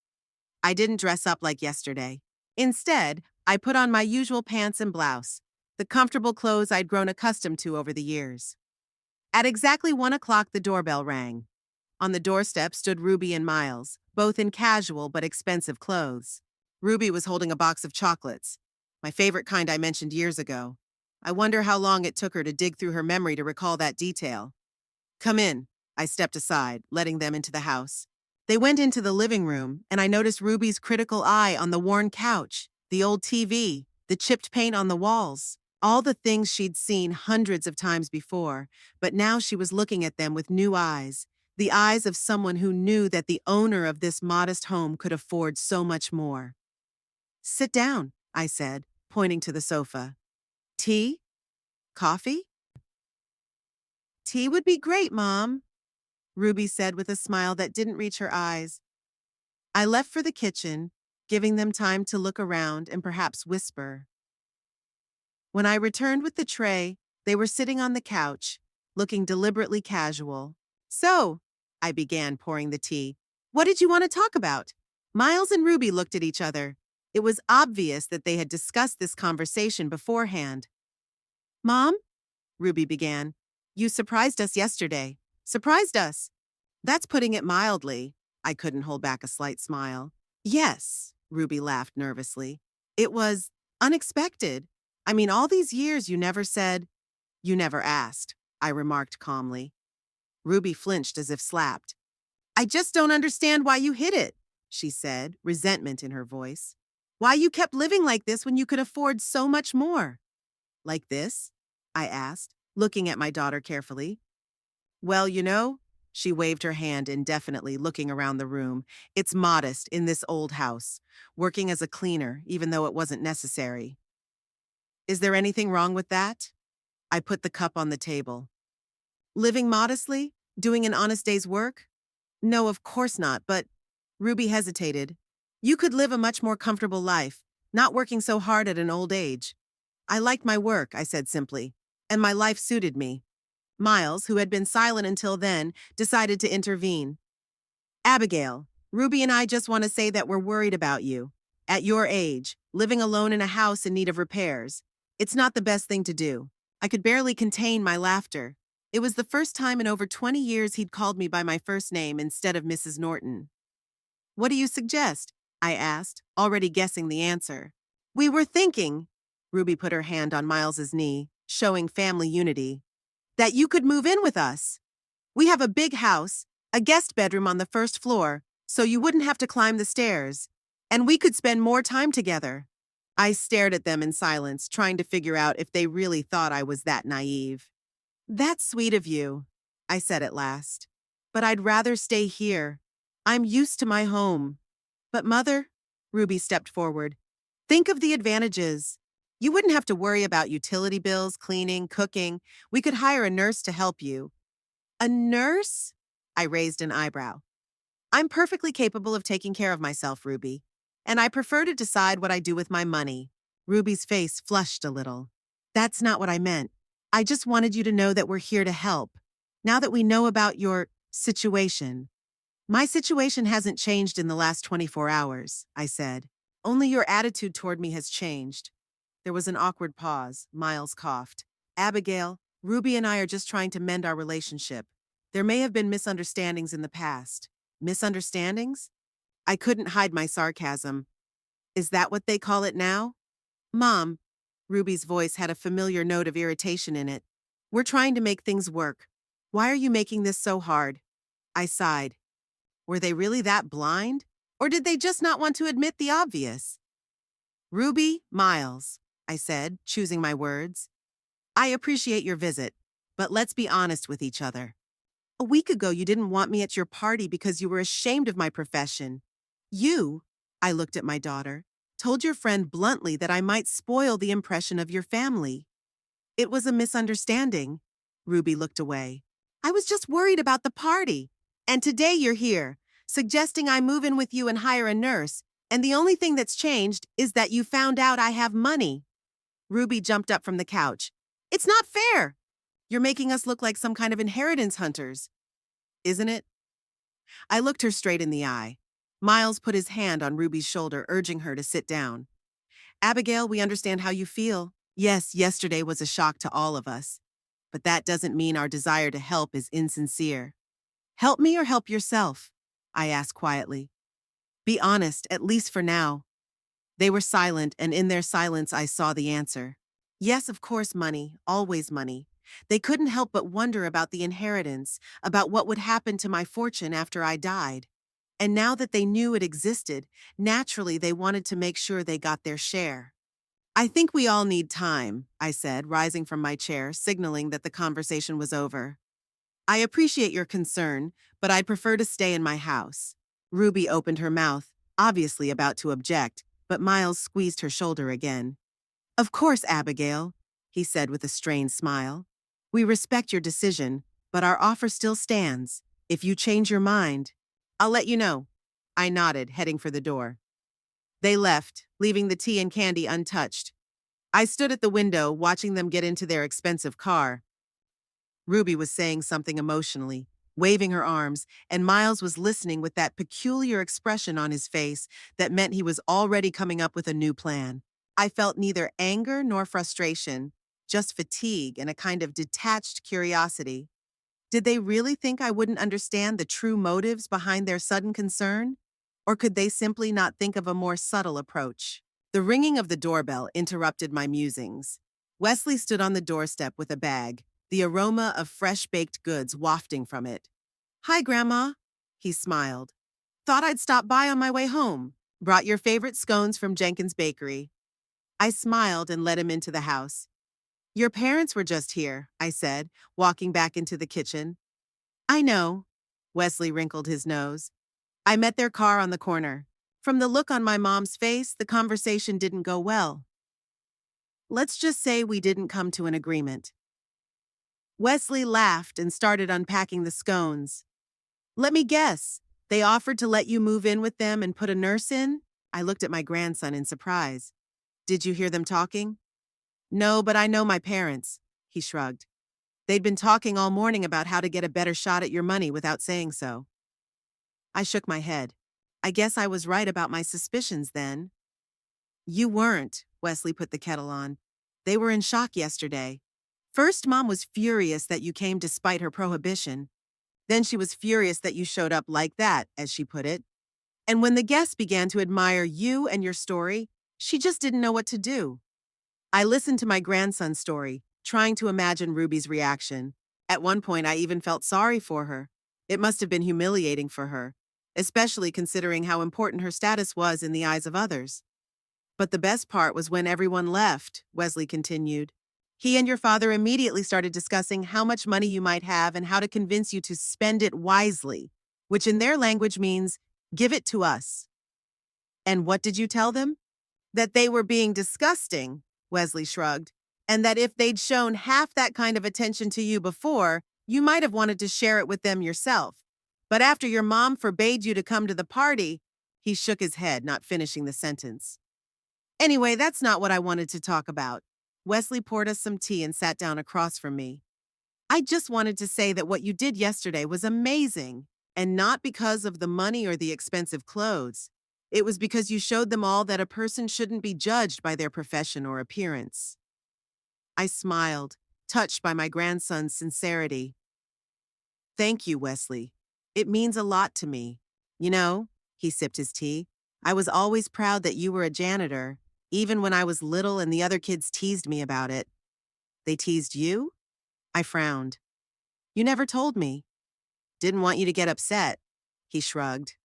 I didn't dress up like yesterday. Instead, I put on my usual pants and blouse, the comfortable clothes I'd grown accustomed to over the years. At exactly 1 o'clock, the doorbell rang. On the doorstep stood Ruby and Miles, both in casual but expensive clothes. Ruby was holding a box of chocolates, my favorite kind I mentioned years ago. I wonder how long it took her to dig through her memory to recall that detail. Come in. I stepped aside, letting them into the house. They went into the living room, and I noticed Ruby's critical eye on the worn couch, the old TV, the chipped paint on the walls. All the things she'd seen hundreds of times before, but now she was looking at them with new eyes, the eyes of someone who knew that the owner of this modest home could afford so much more. Sit down, I said, pointing to the sofa. Tea? Coffee? Tea would be great, Mom, Ruby said with a smile that didn't reach her eyes. I left for the kitchen, giving them time to look around and perhaps whisper. When I returned with the tray, they were sitting on the couch, looking deliberately casual. So, I began pouring the tea. What did you want to talk about? Miles and Ruby looked at each other. It was obvious that they had discussed this conversation beforehand. Mom? Ruby began. You surprised us yesterday. Surprised us? That's putting it mildly. I couldn't hold back a slight smile. Yes, Ruby laughed nervously. It was unexpected. I mean, all these years you never said, you never asked, I remarked calmly. Ruby flinched as if slapped. I just don't understand why you hid it, she said, resentment in her voice. Why you kept living like this when you could afford so much more? Like this? I asked, looking at my daughter carefully. Well, she waved her hand indefinitely, looking around the room. It's modest in this old house, working as a cleaner, even though it wasn't necessary. Is there anything wrong with that? I put the cup on the table. Living modestly? Doing an honest day's work? No, of course not, but Ruby hesitated. You could live a much more comfortable life, not working so hard at an old age. I liked my work, I said simply, and my life suited me. Miles, who had been silent until then, decided to intervene. Abigail, Ruby and I just want to say that we're worried about you. At your age, living alone in a house in need of repairs, it's not the best thing to do. I could barely contain my laughter. It was the first time in over 20 years he'd called me by my first name instead of Mrs. Norton. What do you suggest? I asked, already guessing the answer. We were thinking, Ruby put her hand on Miles's knee, showing family unity, that you could move in with us. We have a big house, a guest bedroom on the first floor, so you wouldn't have to climb the stairs, and we could spend more time together. I stared at them in silence, trying to figure out if they really thought I was that naive. That's sweet of you, I said at last. But I'd rather stay here. I'm used to my home. But Mother, Ruby stepped forward, think of the advantages. You wouldn't have to worry about utility bills, cleaning, cooking. We could hire a nurse to help you. A nurse? I raised an eyebrow. I'm perfectly capable of taking care of myself, Ruby. And I prefer to decide what I do with my money. Ruby's face flushed a little. That's not what I meant. I just wanted you to know that we're here to help. Now that we know about your situation. My situation hasn't changed in the last 24 hours, I said. Only your attitude toward me has changed. There was an awkward pause. Miles coughed. Abigail, Ruby and I are just trying to mend our relationship. There may have been misunderstandings in the past. Misunderstandings? I couldn't hide my sarcasm. Is that what they call it now? Mom, Ruby's voice had a familiar note of irritation in it. We're trying to make things work. Why are you making this so hard? I sighed. Were they really that blind? Or did they just not want to admit the obvious? Ruby, Miles, I said, choosing my words. I appreciate your visit, but let's be honest with each other. A week ago, you didn't want me at your party because you were ashamed of my profession. You, I looked at my daughter, told your friend bluntly that I might spoil the impression of your family. It was a misunderstanding. Ruby looked away. I was just worried about the party. And today you're here, suggesting I move in with you and hire a nurse, and the only thing that's changed is that you found out I have money. Ruby jumped up from the couch. It's not fair. You're making us look like some kind of inheritance hunters. Isn't it? I looked her straight in the eye. Miles put his hand on Ruby's shoulder, urging her to sit down. Abigail, we understand how you feel. Yes, yesterday was a shock to all of us. But that doesn't mean our desire to help is insincere. Help me or help yourself? I asked quietly. Be honest, at least for now. They were silent, and in their silence I saw the answer. Yes, of course, money, always money. They couldn't help but wonder about the inheritance, about what would happen to my fortune after I died. And now that they knew it existed, naturally they wanted to make sure they got their share. I think we all need time, I said, rising from my chair, signaling that the conversation was over. I appreciate your concern, but I'd prefer to stay in my house. Ruby opened her mouth, obviously about to object, but Miles squeezed her shoulder again. Of course, Abigail, he said with a strained smile. We respect your decision, but our offer still stands. If you change your mind, I'll let you know. I nodded, heading for the door. They left, leaving the tea and candy untouched. I stood at the window watching them get into their expensive car. Ruby was saying something emotionally, waving her arms, and Miles was listening with that peculiar expression on his face that meant he was already coming up with a new plan. I felt neither anger nor frustration, just fatigue and a kind of detached curiosity. Did they really think I wouldn't understand the true motives behind their sudden concern? Or could they simply not think of a more subtle approach? The ringing of the doorbell interrupted my musings. Wesley stood on the doorstep with a bag, the aroma of fresh baked goods wafting from it. "Hi, Grandma," he smiled. "Thought I'd stop by on my way home. Brought your favorite scones from Jenkins Bakery." I smiled and led him into the house. "Your parents were just here," I said, walking back into the kitchen. "I know." Wesley wrinkled his nose. "I met their car on the corner. From the look on my mom's face, the conversation didn't go well. Let's just say we didn't come to an agreement." Wesley laughed and started unpacking the scones. "Let me guess. They offered to let you move in with them and put a nurse in?" I looked at my grandson in surprise. "Did you hear them talking?" "No, but I know my parents," he shrugged. "They'd been talking all morning about how to get a better shot at your money without saying so." I shook my head. I guess I was right about my suspicions then. "You weren't," Wesley put the kettle on. "They were in shock yesterday. First, Mom was furious that you came despite her prohibition. Then she was furious that you showed up like that, as she put it. And when the guests began to admire you and your story, she just didn't know what to do." I listened to my grandson's story, trying to imagine Ruby's reaction. At one point, I even felt sorry for her. It must have been humiliating for her, especially considering how important her status was in the eyes of others. "But the best part was when everyone left," Wesley continued. "He and your father immediately started discussing how much money you might have and how to convince you to spend it wisely, which in their language means, give it to us." "And what did you tell them?" "That they were being disgusting," Wesley shrugged, "and that if they'd shown half that kind of attention to you before, you might have wanted to share it with them yourself. But after your mom forbade you to come to the party," he shook his head, not finishing the sentence. "Anyway, that's not what I wanted to talk about." Wesley poured us some tea and sat down across from me. "I just wanted to say that what you did yesterday was amazing, and not because of the money or the expensive clothes. It was because you showed them all that a person shouldn't be judged by their profession or appearance." I smiled, touched by my grandson's sincerity. "Thank you, Wesley. It means a lot to me. You know," he sipped his tea, "I was always proud that you were a janitor, even when I was little and the other kids teased me about it." "They teased you?" I frowned. "You never told me." "Didn't want you to get upset." He shrugged.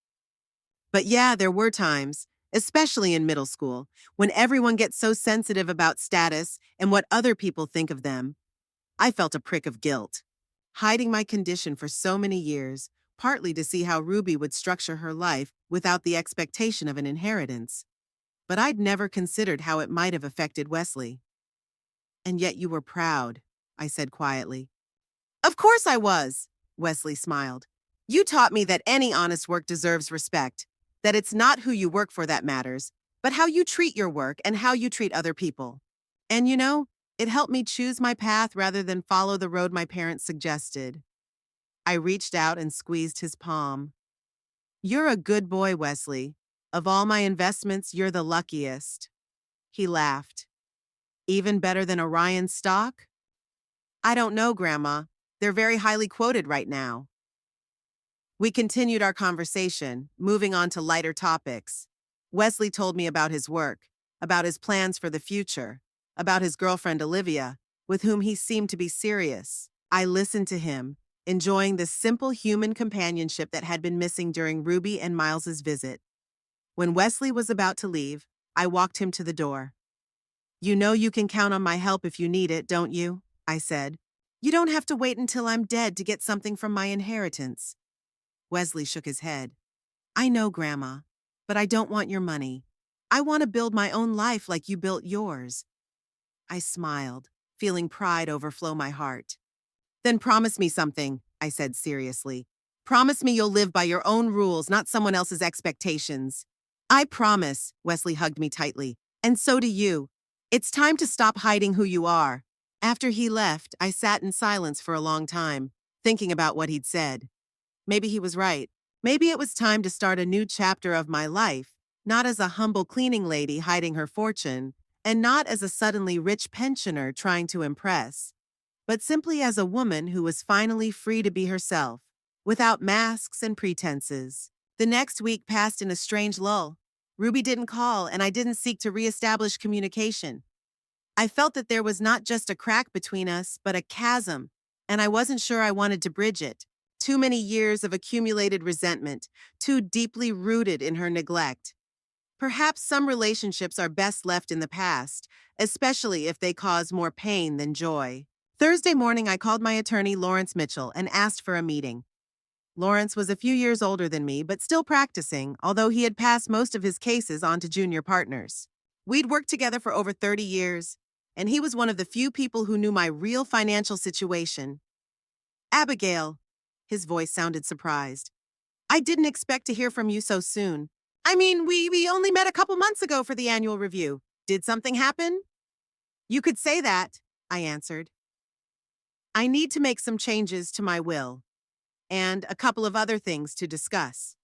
"But yeah, there were times, especially in middle school, when everyone gets so sensitive about status and what other people think of them. I felt a prick of guilt, hiding my condition for so many years, partly to see how Ruby would structure her life without the expectation of an inheritance. But I'd never considered how it might have affected Wesley." "And yet you were proud," I said quietly. "Of course I was," Wesley smiled. "You taught me that any honest work deserves respect, that it's not who you work for that matters, but how you treat your work and how you treat other people. And you know, it helped me choose my path rather than follow the road my parents suggested." I reached out and squeezed his palm. "You're a good boy, Wesley. Of all my investments, you're the luckiest." He laughed. "Even better than Orion's stock?" "I don't know, Grandma. They're very highly quoted right now." We continued our conversation, moving on to lighter topics. Wesley told me about his work, about his plans for the future, about his girlfriend Olivia, with whom he seemed to be serious. I listened to him, enjoying the simple human companionship that had been missing during Ruby and Miles's visit. When Wesley was about to leave, I walked him to the door. "You know you can count on my help if you need it, don't you?" I said. "You don't have to wait until I'm dead to get something from my inheritance." Wesley shook his head. "I know, Grandma, but I don't want your money. I want to build my own life like you built yours." I smiled, feeling pride overflow my heart. "Then promise me something," I said seriously. "Promise me you'll live by your own rules, not someone else's expectations." "I promise," Wesley hugged me tightly. "And so do you. It's time to stop hiding who you are. After he left, I sat in silence for a long time, thinking about what he'd said. Maybe he was right. Maybe it was time to start a new chapter of my life, not as a humble cleaning lady hiding her fortune, and not as a suddenly rich pensioner trying to impress, but simply as a woman who was finally free to be herself, without masks and pretenses. The next week passed in a strange lull. Ruby didn't call, and I didn't seek to reestablish communication. I felt that there was not just a crack between us, but a chasm, and I wasn't sure I wanted to bridge it. Too many years of accumulated resentment, too deeply rooted in her neglect. Perhaps some relationships are best left in the past, especially if they cause more pain than joy. Thursday morning, I called my attorney, Lawrence Mitchell, and asked for a meeting. Lawrence was a few years older than me, but still practicing, although he had passed most of his cases on to junior partners. We'd worked together for over 30 years, and he was one of the few people who knew my real financial situation. Abigail, his voice sounded surprised. I didn't expect to hear from you so soon. I mean, we only met a couple months ago for the annual review. Did something happen? You could say that, I answered. I need to make some changes to my will, and a couple of other things to discuss.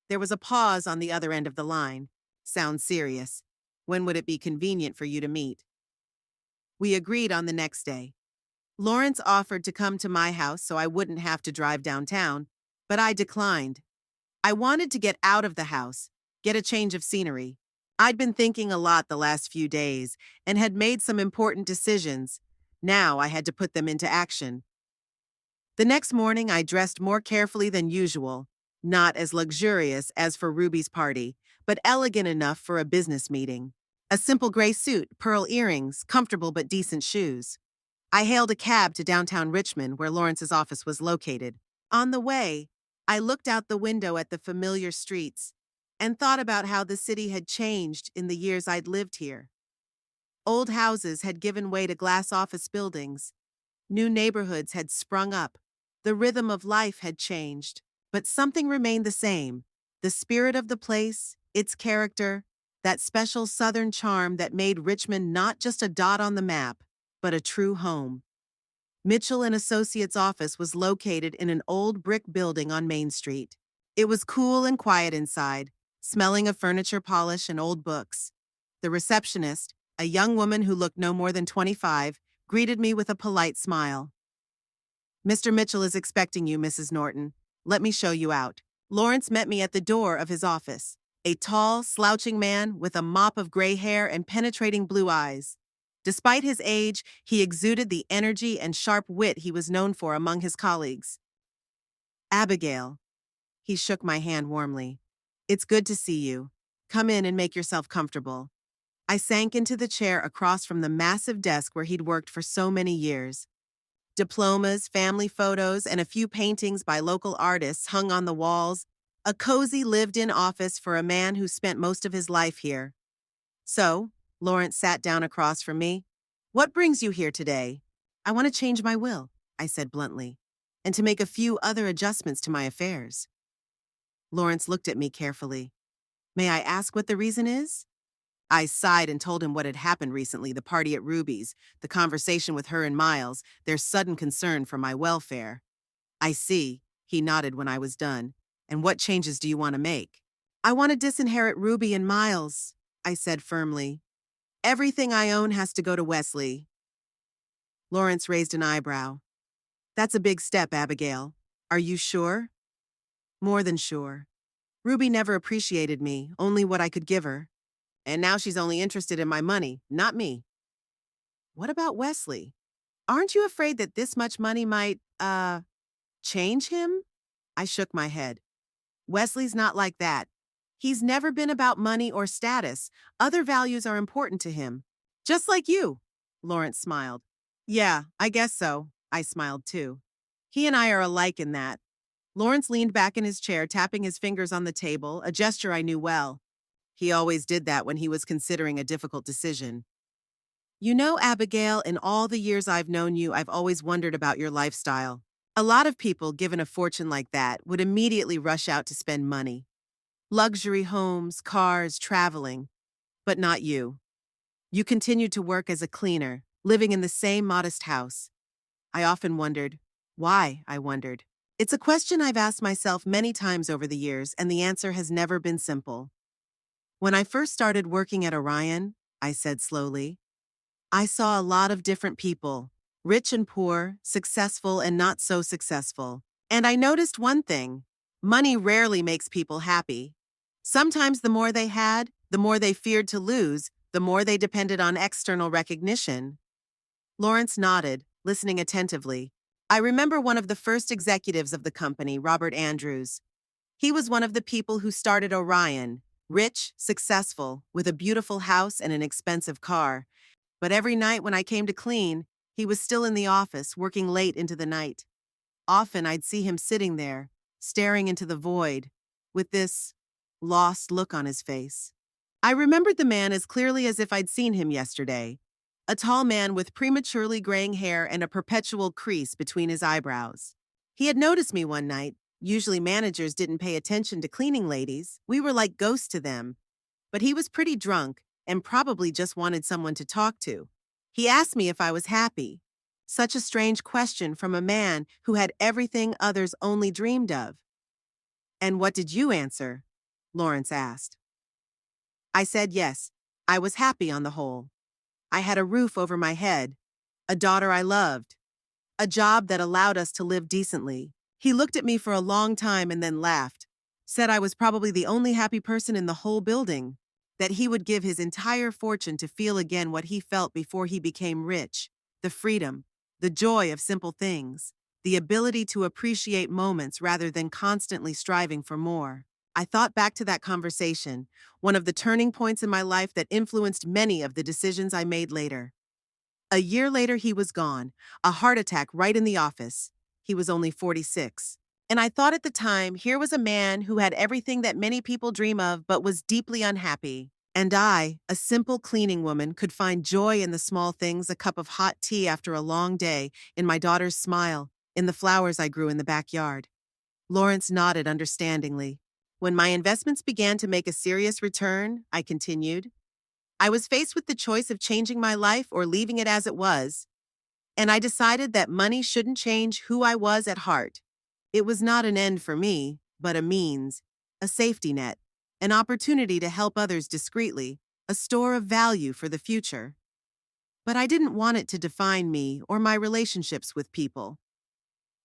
There was a pause on the other end of the line. Sounds serious. When would it be convenient for you to meet? We agreed on the next day. Lawrence offered to come to my house so I wouldn't have to drive downtown, but I declined. I wanted to get out of the house, get a change of scenery. I'd been thinking a lot the last few days and had made some important decisions. Now I had to put them into action. The next morning, I dressed more carefully than usual, not as luxurious as for Ruby's party, but elegant enough for a business meeting. A simple gray suit, pearl earrings, comfortable but decent shoes. I hailed a cab to downtown Richmond, where Lawrence's office was located. On the way, I looked out the window at the familiar streets and thought about how the city had changed in the years I'd lived here. Old houses had given way to glass office buildings. New neighborhoods had sprung up. The rhythm of life had changed, but something remained the same. The spirit of the place, its character, that special southern charm that made Richmond not just a dot on the map, but a true home. Mitchell and Associates' office was located in an old brick building on Main Street. It was cool and quiet inside, smelling of furniture polish and old books. The receptionist, a young woman who looked no more than 25, greeted me with a polite smile. Mr. Mitchell is expecting you, Mrs. Norton. Let me show you out. Lawrence met me at the door of his office, a tall, slouching man with a mop of gray hair and penetrating blue eyes. Despite his age, he exuded the energy and sharp wit he was known for among his colleagues. Abigail. He shook my hand warmly. It's good to see you. Come in and make yourself comfortable. I sank into the chair across from the massive desk where he'd worked for so many years. Diplomas, family photos, and a few paintings by local artists hung on the walls, a cozy lived-in office for a man who spent most of his life here. So, Lawrence sat down across from me. What brings you here today? I want to change my will, I said bluntly, and to make a few other adjustments to my affairs. Lawrence looked at me carefully. May I ask what the reason is? I sighed and told him what had happened recently, the party at Ruby's, the conversation with her and Miles, their sudden concern for my welfare. I see, he nodded when I was done. And what changes do you want to make? I want to disinherit Ruby and Miles, I said firmly. Everything I own has to go to Wesley. Lawrence raised an eyebrow. That's a big step, Abigail. Are you sure? More than sure. Ruby never appreciated me, only what I could give her. And now she's only interested in my money, not me. What about Wesley? Aren't you afraid that this much money might, change him? I shook my head. Wesley's not like that. He's never been about money or status. Other values are important to him. Just like you, Lawrence smiled. Yeah, I guess so. I smiled too. He and I are alike in that. Lawrence leaned back in his chair, tapping his fingers on the table, a gesture I knew well. He always did that when he was considering a difficult decision. You know, Abigail, in all the years I've known you, I've always wondered about your lifestyle. A lot of people, given a fortune like that, would immediately rush out to spend money. Luxury homes, cars, traveling. But not you. You continued to work as a cleaner, living in the same modest house. I often wondered, why, I wondered. It's a question I've asked myself many times over the years, and the answer has never been simple. When I first started working at Orion, I said slowly, I saw a lot of different people, rich and poor, successful and not so successful. And I noticed one thing: money rarely makes people happy. Sometimes the more they had, the more they feared to lose, the more they depended on external recognition. Lawrence nodded, listening attentively. I remember one of the first executives of the company, Robert Andrews. He was one of the people who started Orion, rich, successful, with a beautiful house and an expensive car. But every night when I came to clean, he was still in the office, working late into the night. Often I'd see him sitting there, staring into the void, with this lost look on his face. I remembered the man as clearly as if I'd seen him yesterday. A tall man with prematurely graying hair and a perpetual crease between his eyebrows. He had noticed me one night. Usually managers didn't pay attention to cleaning ladies. We were like ghosts to them. But he was pretty drunk and probably just wanted someone to talk to. He asked me if I was happy. Such a strange question from a man who had everything others only dreamed of. And what did you answer? Lawrence asked. I said yes, I was happy on the whole. I had a roof over my head, a daughter I loved, a job that allowed us to live decently. He looked at me for a long time and then laughed, said I was probably the only happy person in the whole building, that he would give his entire fortune to feel again what he felt before he became rich: the freedom, the joy of simple things, the ability to appreciate moments rather than constantly striving for more. I thought back to that conversation, one of the turning points in my life that influenced many of the decisions I made later. A year later, he was gone, a heart attack right in the office. He was only 46. And I thought at the time, here was a man who had everything that many people dream of but was deeply unhappy. And I, a simple cleaning woman, could find joy in the small things: a cup of hot tea after a long day, in my daughter's smile, in the flowers I grew in the backyard. Lawrence nodded understandingly. When my investments began to make a serious return, I continued, I was faced with the choice of changing my life or leaving it as it was, and I decided that money shouldn't change who I was at heart. It was not an end for me, but a means, a safety net, an opportunity to help others discreetly, a store of value for the future. But I didn't want it to define me or my relationships with people.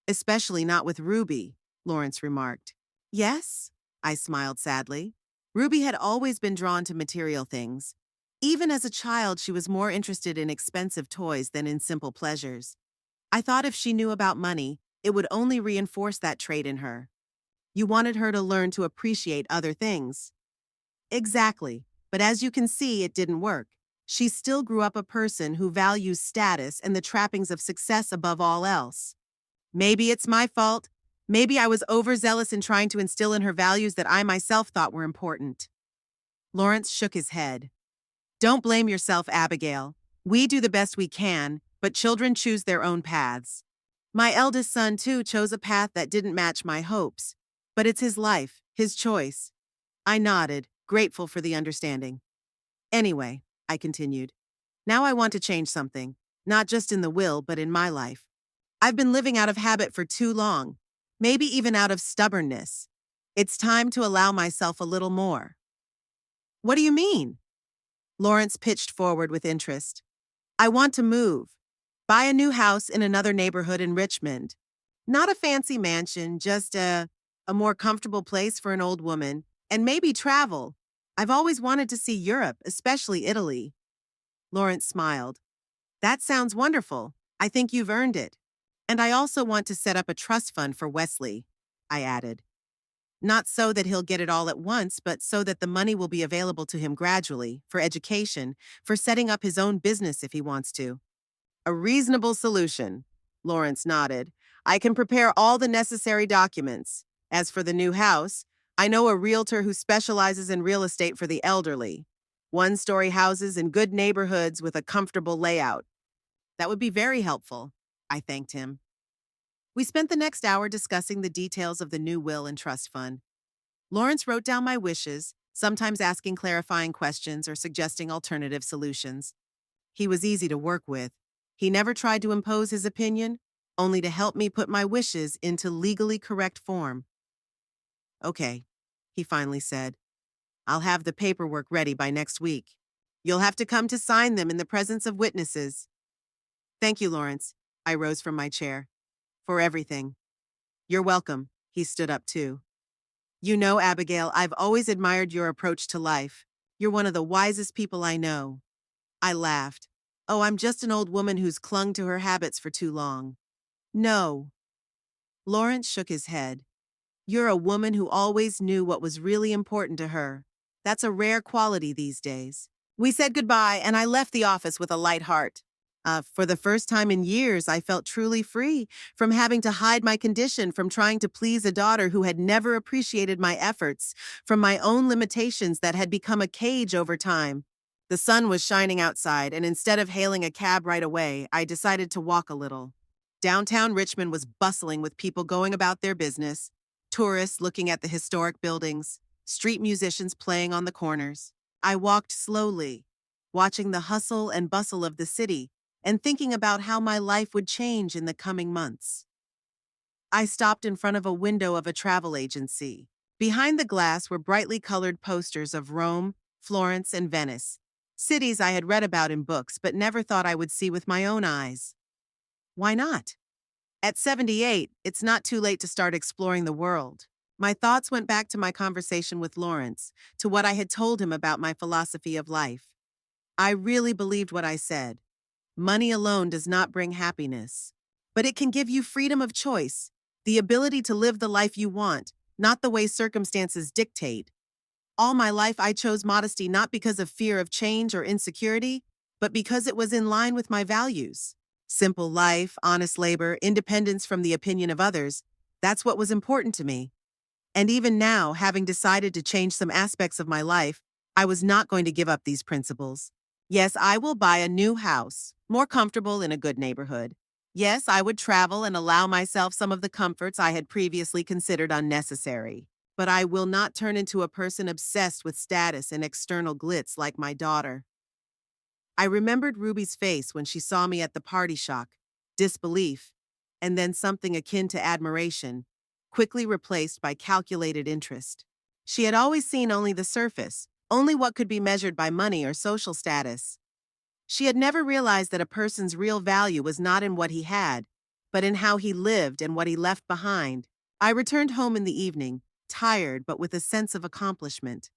Especially not with Ruby, Lawrence remarked. Yes? I smiled sadly. Ruby had always been drawn to material things. Even as a child, she was more interested in expensive toys than in simple pleasures. I thought if she knew about money, it would only reinforce that trait in her. You wanted her to learn to appreciate other things. Exactly. But as you can see, it didn't work. She still grew up a person who values status and the trappings of success above all else. Maybe it's my fault. Maybe I was overzealous in trying to instill in her values that I myself thought were important. Lawrence shook his head. Don't blame yourself, Abigail. We do the best we can, but children choose their own paths. My eldest son, too, chose a path that didn't match my hopes. But it's his life, his choice. I nodded, grateful for the understanding. Anyway, I continued, now I want to change something, not just in the will, but in my life. I've been living out of habit for too long, maybe even out of stubbornness. It's time to allow myself a little more. What do you mean? Lawrence pitched forward with interest. I want to move. Buy a new house in another neighborhood in Richmond. Not a fancy mansion, just a more comfortable place for an old woman, and maybe travel. I've always wanted to see Europe, especially Italy. Lawrence smiled. That sounds wonderful. I think you've earned it. And I also want to set up a trust fund for Wesley, I added. Not so that he'll get it all at once, but so that the money will be available to him gradually, for education, for setting up his own business if he wants to. A reasonable solution, Lawrence nodded. I can prepare all the necessary documents. As for the new house, I know a realtor who specializes in real estate for the elderly. One-story houses in good neighborhoods with a comfortable layout. That would be very helpful, I thanked him. We spent the next hour discussing the details of the new will and trust fund. Lawrence wrote down my wishes, sometimes asking clarifying questions or suggesting alternative solutions. He was easy to work with. He never tried to impose his opinion, only to help me put my wishes into legally correct form. Okay, he finally said. I'll have the paperwork ready by next week. You'll have to come to sign them in the presence of witnesses. Thank you, Lawrence. I rose from my chair. For everything. You're welcome. He stood up too. You know, Abigail, I've always admired your approach to life. You're one of the wisest people I know. I laughed. Oh, I'm just an old woman who's clung to her habits for too long. No. Lawrence shook his head. You're a woman who always knew what was really important to her. That's a rare quality these days. We said goodbye, and I left the office with a light heart. For the first time in years, I felt truly free from having to hide my condition, from trying to please a daughter who had never appreciated my efforts, from my own limitations that had become a cage over time. The sun was shining outside, and instead of hailing a cab right away, I decided to walk a little. Downtown Richmond was bustling with people going about their business, tourists looking at the historic buildings, street musicians playing on the corners. I walked slowly, watching the hustle and bustle of the city and thinking about how my life would change in the coming months. I stopped in front of a window of a travel agency. Behind the glass were brightly colored posters of Rome, Florence, and Venice, cities I had read about in books but never thought I would see with my own eyes. Why not? At 78, it's not too late to start exploring the world. My thoughts went back to my conversation with Lawrence, to what I had told him about my philosophy of life. I really believed what I said. Money alone does not bring happiness, but it can give you freedom of choice, the ability to live the life you want, not the way circumstances dictate. All my life, I chose modesty not because of fear of change or insecurity, but because it was in line with my values. Simple life, honest labor, independence from the opinion of others, that's what was important to me. And even now, having decided to change some aspects of my life, I was not going to give up these principles. Yes, I will buy a new house, more comfortable in a good neighborhood. Yes, I would travel and allow myself some of the comforts I had previously considered unnecessary. But I will not turn into a person obsessed with status and external glitz like my daughter. I remembered Ruby's face when she saw me at the party, shock, disbelief, and then something akin to admiration, quickly replaced by calculated interest. She had always seen only the surface, only what could be measured by money or social status. She had never realized that a person's real value was not in what he had, but in how he lived and what he left behind. I returned home in the evening, tired but with a sense of accomplishment.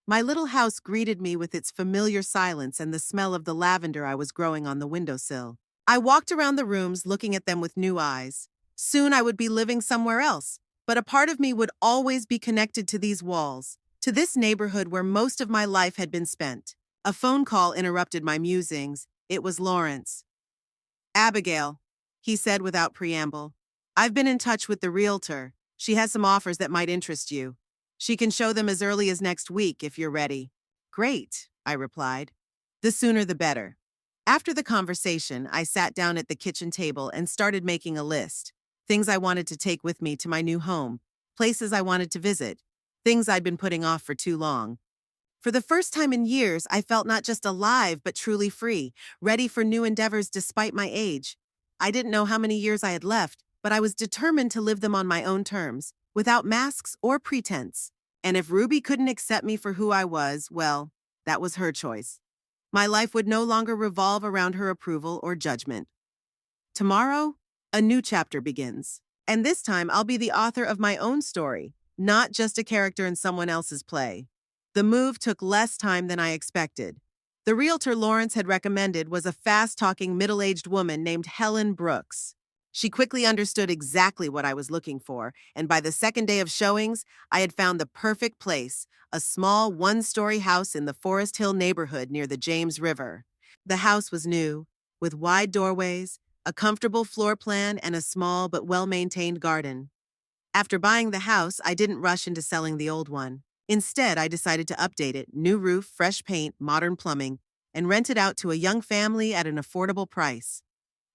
My little house greeted me with its familiar silence and the smell of the lavender I was growing on the windowsill. I walked around the rooms looking at them with new eyes. Soon I would be living somewhere else, but a part of me would always be connected to these walls, to this neighborhood where most of my life had been spent. A phone call interrupted my musings. It was Lawrence. Abigail, he said without preamble. I've been in touch with the realtor. She has some offers that might interest you. She can show them as early as next week if you're ready. Great, I replied. The sooner the better. After the conversation, I sat down at the kitchen table and started making a list. Things I wanted to take with me to my new home, places I wanted to visit, things I'd been putting off for too long. For the first time in years, I felt not just alive but truly free, ready for new endeavors despite my age. I didn't know how many years I had left, but I was determined to live them on my own terms, without masks or pretense. And if Ruby couldn't accept me for who I was, well, that was her choice. My life would no longer revolve around her approval or judgment. Tomorrow, a new chapter begins. And this time, I'll be the author of my own story, not just a character in someone else's play. The move took less time than I expected. The realtor Lawrence had recommended was a fast-talking middle-aged woman named Helen Brooks. She quickly understood exactly what I was looking for, and by the second day of showings, I had found the perfect place, a small one-story house in the Forest Hill neighborhood near the James River. The house was new, with wide doorways, a comfortable floor plan, and a small but well-maintained garden. After buying the house, I didn't rush into selling the old one. Instead, I decided to update it, new roof, fresh paint, modern plumbing, and rent it out to a young family at an affordable price.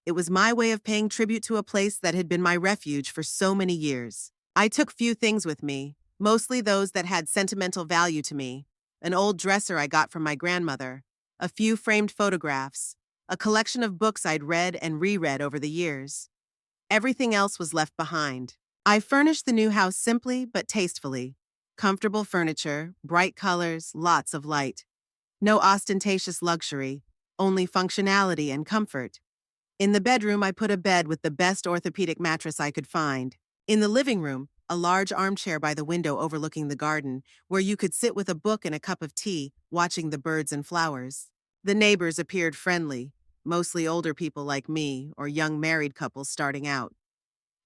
It was my way of paying tribute to a place that had been my refuge for so many years. I took few things with me, mostly those that had sentimental value to me. An old dresser I got from my grandmother, a few framed photographs, a collection of books I'd read and reread over the years. Everything else was left behind. I furnished the new house simply but tastefully. Comfortable furniture, bright colors, lots of light. No ostentatious luxury, only functionality and comfort. In the bedroom, I put a bed with the best orthopedic mattress I could find. In the living room, a large armchair by the window overlooking the garden, where you could sit with a book and a cup of tea, watching the birds and flowers. The neighbors appeared friendly, mostly older people like me or young married couples starting out.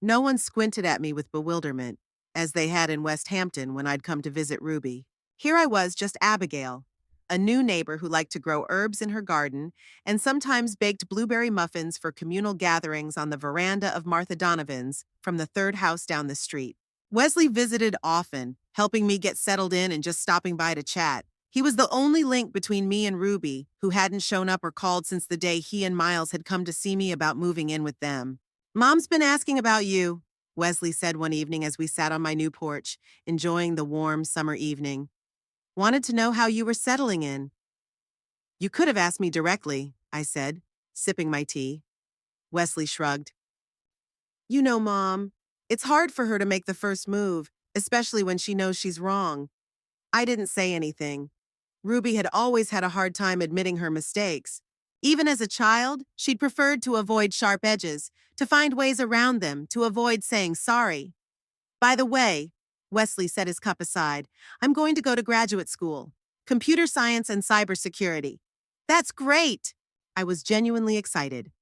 No one squinted at me with bewilderment, as they had in West Hampton when I'd come to visit Ruby. Here I was, just Abigail, a new neighbor who liked to grow herbs in her garden and sometimes baked blueberry muffins for communal gatherings on the veranda of Martha Donovan's from the third house down the street. Wesley visited often, helping me get settled in and just stopping by to chat. He was the only link between me and Ruby, who hadn't shown up or called since the day he and Miles had come to see me about moving in with them. "Mom's been asking about you," Wesley said one evening as we sat on my new porch, enjoying the warm summer evening. "Wanted to know how you were settling in." "You could have asked me directly," I said, sipping my tea. Wesley shrugged. "You know, Mom, it's hard for her to make the first move, especially when she knows she's wrong." I didn't say anything. Ruby had always had a hard time admitting her mistakes. Even as a child, she'd preferred to avoid sharp edges, to find ways around them, to avoid saying sorry. "By the way," Wesley set his cup aside, "I'm going to go to graduate school. Computer science and cybersecurity." "That's great!" I was genuinely excited.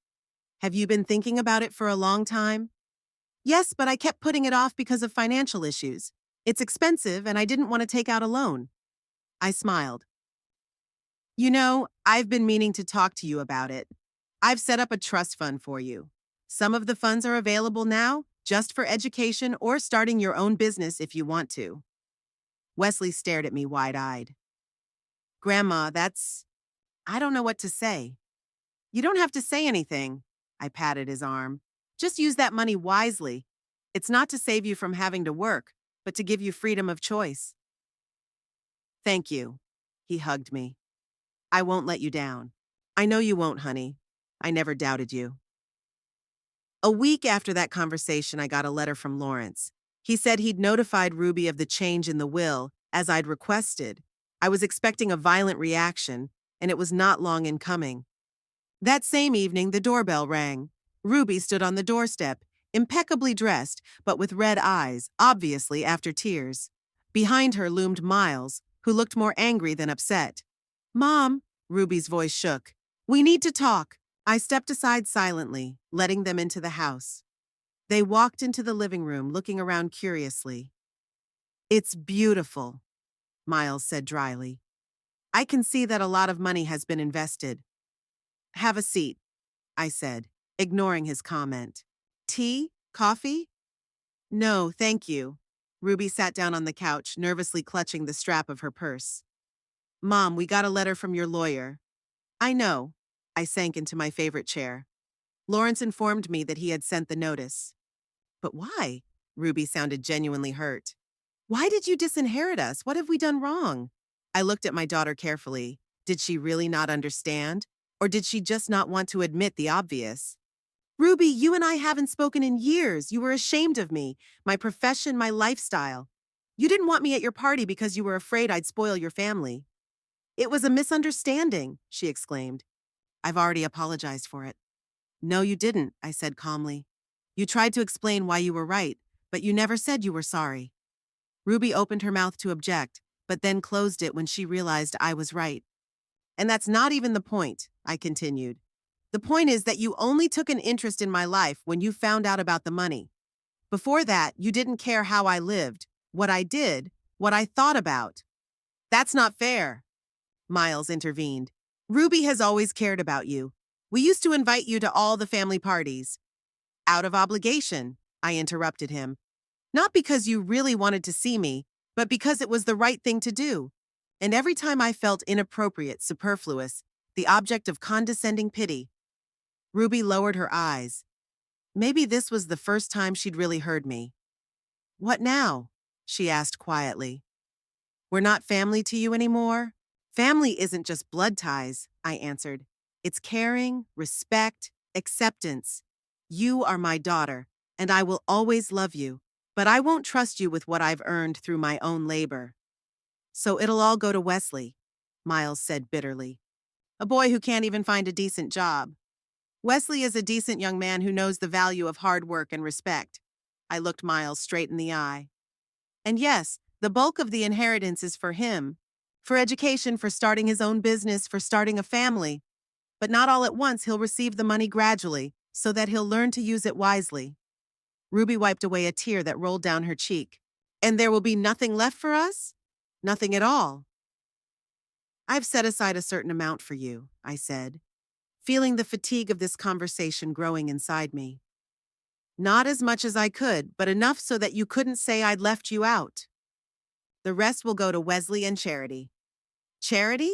"Have you been thinking about it for a long time?" "Yes, but I kept putting it off because of financial issues. It's expensive and I didn't want to take out a loan." I smiled. "You know, I've been meaning to talk to you about it. I've set up a trust fund for you. Some of the funds are available now, just for education or starting your own business if you want to." Wesley stared at me wide-eyed. "Grandma, I don't know what to say." "You don't have to say anything." I patted his arm. "Just use that money wisely. It's not to save you from having to work, but to give you freedom of choice." "Thank you." He hugged me. "I won't let you down." "I know you won't, honey. I never doubted you." A week after that conversation, I got a letter from Lawrence. He said he'd notified Ruby of the change in the will, as I'd requested. I was expecting a violent reaction, and it was not long in coming. That same evening, the doorbell rang. Ruby stood on the doorstep, impeccably dressed, but with red eyes, obviously after tears. Behind her loomed Miles, who looked more angry than upset. "Mom," Ruby's voice shook. "We need to talk." I stepped aside silently, letting them into the house. They walked into the living room, looking around curiously. "It's beautiful," Miles said dryly. "I can see that a lot of money has been invested." "Have a seat," I said, ignoring his comment. "Tea? Coffee?" "No, thank you." Ruby sat down on the couch, nervously clutching the strap of her purse. "Mom, we got a letter from your lawyer." "I know." I sank into my favorite chair. Lawrence informed me that he had sent the notice. "But why?" Ruby sounded genuinely hurt. "Why did you disinherit us? What have we done wrong?" I looked at my daughter carefully. Did she really not understand? Or did she just not want to admit the obvious? "Ruby, you and I haven't spoken in years. You were ashamed of me, my profession, my lifestyle. You didn't want me at your party because you were afraid I'd spoil your family." "It was a misunderstanding," she exclaimed. "I've already apologized for it." "No, you didn't," I said calmly. "You tried to explain why you were right, but you never said you were sorry." Ruby opened her mouth to object, but then closed it when she realized I was right. "And that's not even the point," I continued. "The point is that you only took an interest in my life when you found out about the money. Before that, you didn't care how I lived, what I did, what I thought about." "That's not fair," Miles intervened. "Ruby has always cared about you. We used to invite you to all the family parties." "Out of obligation," I interrupted him. "Not because you really wanted to see me, but because it was the right thing to do. And every time I felt inappropriate, superfluous, the object of condescending pity." Ruby lowered her eyes. Maybe this was the first time she'd really heard me. "What now?" she asked quietly. We're not family to you anymore? Family isn't just blood ties, I answered. It's caring, respect, acceptance. You are my daughter, and I will always love you, but I won't trust you with what I've earned through my own labor. So it'll all go to Wesley, Miles said bitterly. A boy who can't even find a decent job. Wesley is a decent young man who knows the value of hard work and respect. I looked Miles straight in the eye. And yes, the bulk of the inheritance is for him. For education, for starting his own business, for starting a family. But not all at once, he'll receive the money gradually, so that he'll learn to use it wisely. Ruby wiped away a tear that rolled down her cheek. And there will be nothing left for us? Nothing at all. I've set aside a certain amount for you, I said, feeling the fatigue of this conversation growing inside me. Not as much as I could, but enough so that you couldn't say I'd left you out. The rest will go to Wesley and Charity. Charity?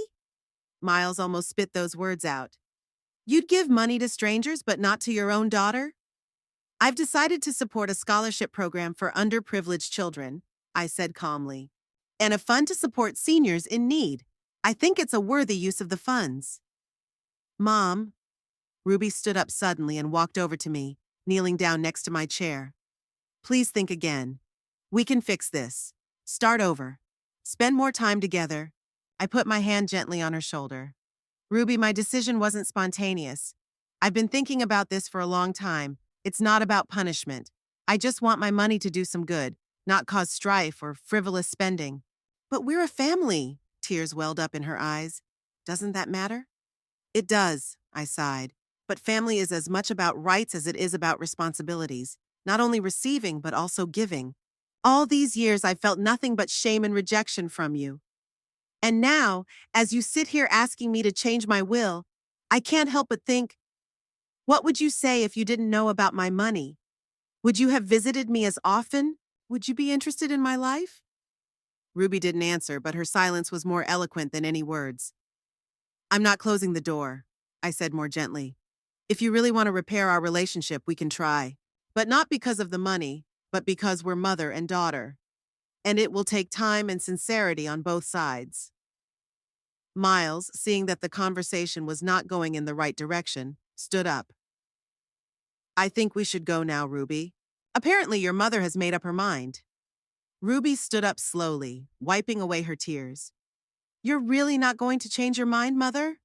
Miles almost spit those words out. You'd give money to strangers but not to your own daughter? I've decided to support a scholarship program for underprivileged children, I said calmly, and a fund to support seniors in need. I think it's a worthy use of the funds. Mom, Ruby stood up suddenly and walked over to me, kneeling down next to my chair. Please think again. We can fix this. Start over. Spend more time together. I put my hand gently on her shoulder. Ruby, my decision wasn't spontaneous. I've been thinking about this for a long time. It's not about punishment. I just want my money to do some good, not cause strife or frivolous spending. But we're a family, tears welled up in her eyes. Doesn't that matter? It does, I sighed. But family is as much about rights as it is about responsibilities, not only receiving but also giving. All these years I've felt nothing but shame and rejection from you. And now, as you sit here asking me to change my will, I can't help but think, what would you say if you didn't know about my money? Would you have visited me as often? Would you be interested in my life? Ruby didn't answer, but her silence was more eloquent than any words. I'm not closing the door, I said more gently. If you really want to repair our relationship, we can try. But not because of the money, but because we're mother and daughter. And it will take time and sincerity on both sides. Miles, seeing that the conversation was not going in the right direction, stood up. I think we should go now, Ruby. Apparently your mother has made up her mind. Ruby stood up slowly, wiping away her tears. You're really not going to change your mind, Mother?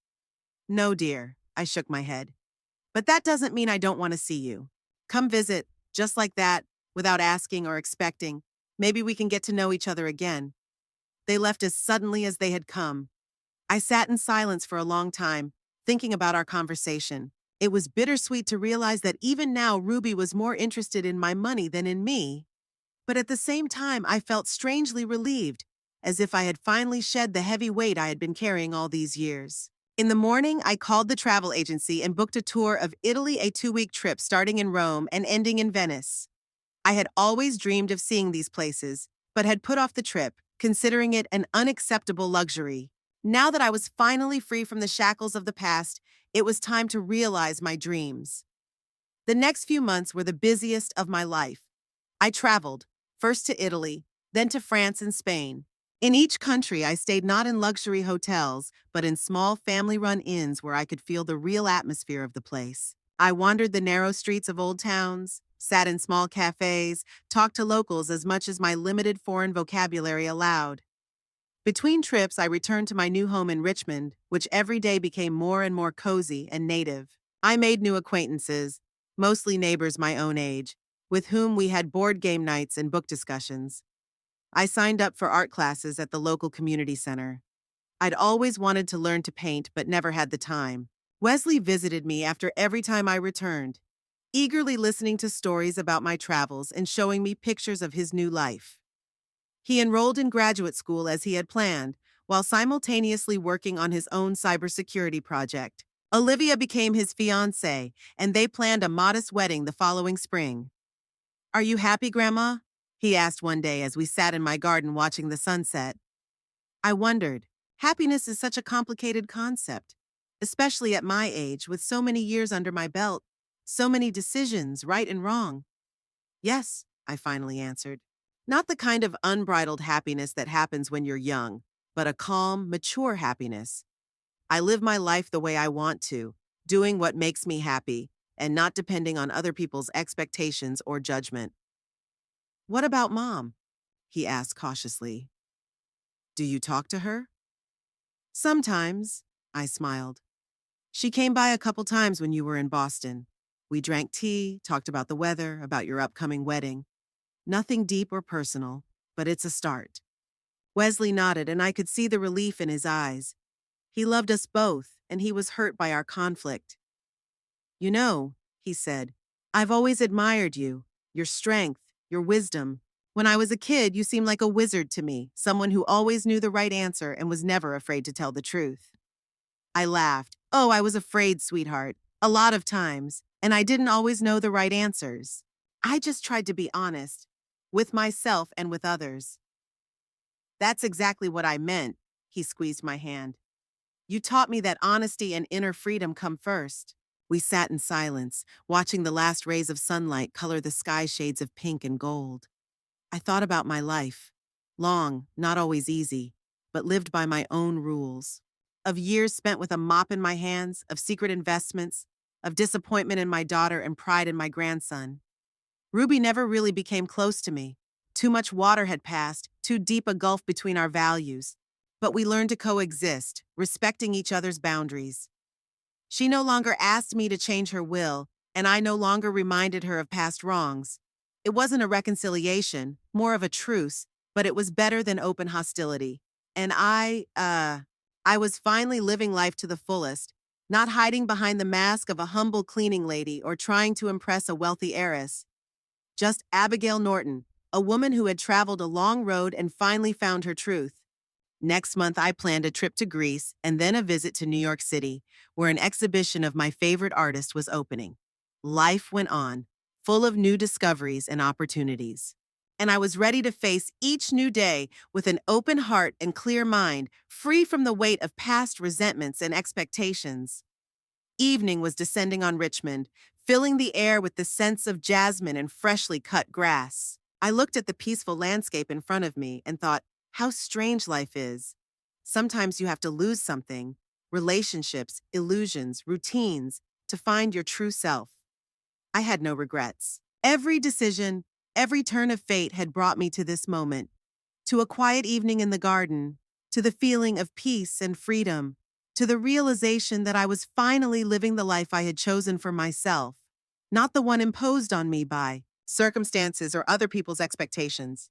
No, dear, I shook my head. But that doesn't mean I don't want to see you. Come visit, just like that, without asking or expecting. Maybe we can get to know each other again. They left as suddenly as they had come. I sat in silence for a long time, thinking about our conversation. It was bittersweet to realize that even now Ruby was more interested in my money than in me. But at the same time, I felt strangely relieved, as if I had finally shed the heavy weight I had been carrying all these years. In the morning, I called the travel agency and booked a tour of Italy, a 2-week trip starting in Rome and ending in Venice. I had always dreamed of seeing these places, but had put off the trip, considering it an unacceptable luxury. Now that I was finally free from the shackles of the past, it was time to realize my dreams. The next few months were the busiest of my life. I traveled, first to Italy, then to France and Spain. In each country, I stayed not in luxury hotels, but in small family-run inns where I could feel the real atmosphere of the place. I wandered the narrow streets of old towns, sat in small cafes, talked to locals as much as my limited foreign vocabulary allowed. Between trips, I returned to my new home in Richmond, which every day became more and more cozy and native. I made new acquaintances, mostly neighbors my own age, with whom we had board game nights and book discussions. I signed up for art classes at the local community center. I'd always wanted to learn to paint but never had the time. Wesley visited me after every time I returned, eagerly listening to stories about my travels and showing me pictures of his new life. He enrolled in graduate school as he had planned, while simultaneously working on his own cybersecurity project. Olivia became his fiancée, and they planned a modest wedding the following spring. Are you happy, Grandma? He asked one day as we sat in my garden watching the sunset. I wondered. Happiness is such a complicated concept, especially at my age with so many years under my belt, so many decisions, right and wrong. Yes, I finally answered. Not the kind of unbridled happiness that happens when you're young, but a calm, mature happiness. I live my life the way I want to, doing what makes me happy, and not depending on other people's expectations or judgment. What about Mom? He asked cautiously. Do you talk to her? Sometimes, I smiled. She came by a couple times when you were in Boston. We drank tea, talked about the weather, about your upcoming wedding. Nothing deep or personal, but it's a start. Wesley nodded, and I could see the relief in his eyes. He loved us both, and he was hurt by our conflict. You know, he said, I've always admired you, your strength, your wisdom. When I was a kid, you seemed like a wizard to me, someone who always knew the right answer and was never afraid to tell the truth. I laughed. Oh, I was afraid, sweetheart. A lot of times, and I didn't always know the right answers. I just tried to be honest, with myself and with others. That's exactly what I meant, he squeezed my hand. You taught me that honesty and inner freedom come first. We sat in silence, watching the last rays of sunlight color the sky shades of pink and gold. I thought about my life. Long, not always easy, but lived by my own rules. Of years spent with a mop in my hands, of secret investments, of disappointment in my daughter and pride in my grandson. Ruby never really became close to me. Too much water had passed, too deep a gulf between our values. But we learned to coexist, respecting each other's boundaries. She no longer asked me to change her will, and I no longer reminded her of past wrongs. It wasn't a reconciliation, more of a truce, but it was better than open hostility. And I was finally living life to the fullest, not hiding behind the mask of a humble cleaning lady or trying to impress a wealthy heiress. Just Abigail Norton, a woman who had traveled a long road and finally found her truth. Next month, I planned a trip to Greece and then a visit to New York City, where an exhibition of my favorite artist was opening. Life went on, full of new discoveries and opportunities. And I was ready to face each new day with an open heart and clear mind, free from the weight of past resentments and expectations. Evening was descending on Richmond, filling the air with the scents of jasmine and freshly cut grass. I looked at the peaceful landscape in front of me and thought, how strange life is. Sometimes you have to lose something, relationships, illusions, routines, to find your true self. I had no regrets. Every decision, every turn of fate had brought me to this moment, to a quiet evening in the garden, to the feeling of peace and freedom, to the realization that I was finally living the life I had chosen for myself, not the one imposed on me by circumstances or other people's expectations.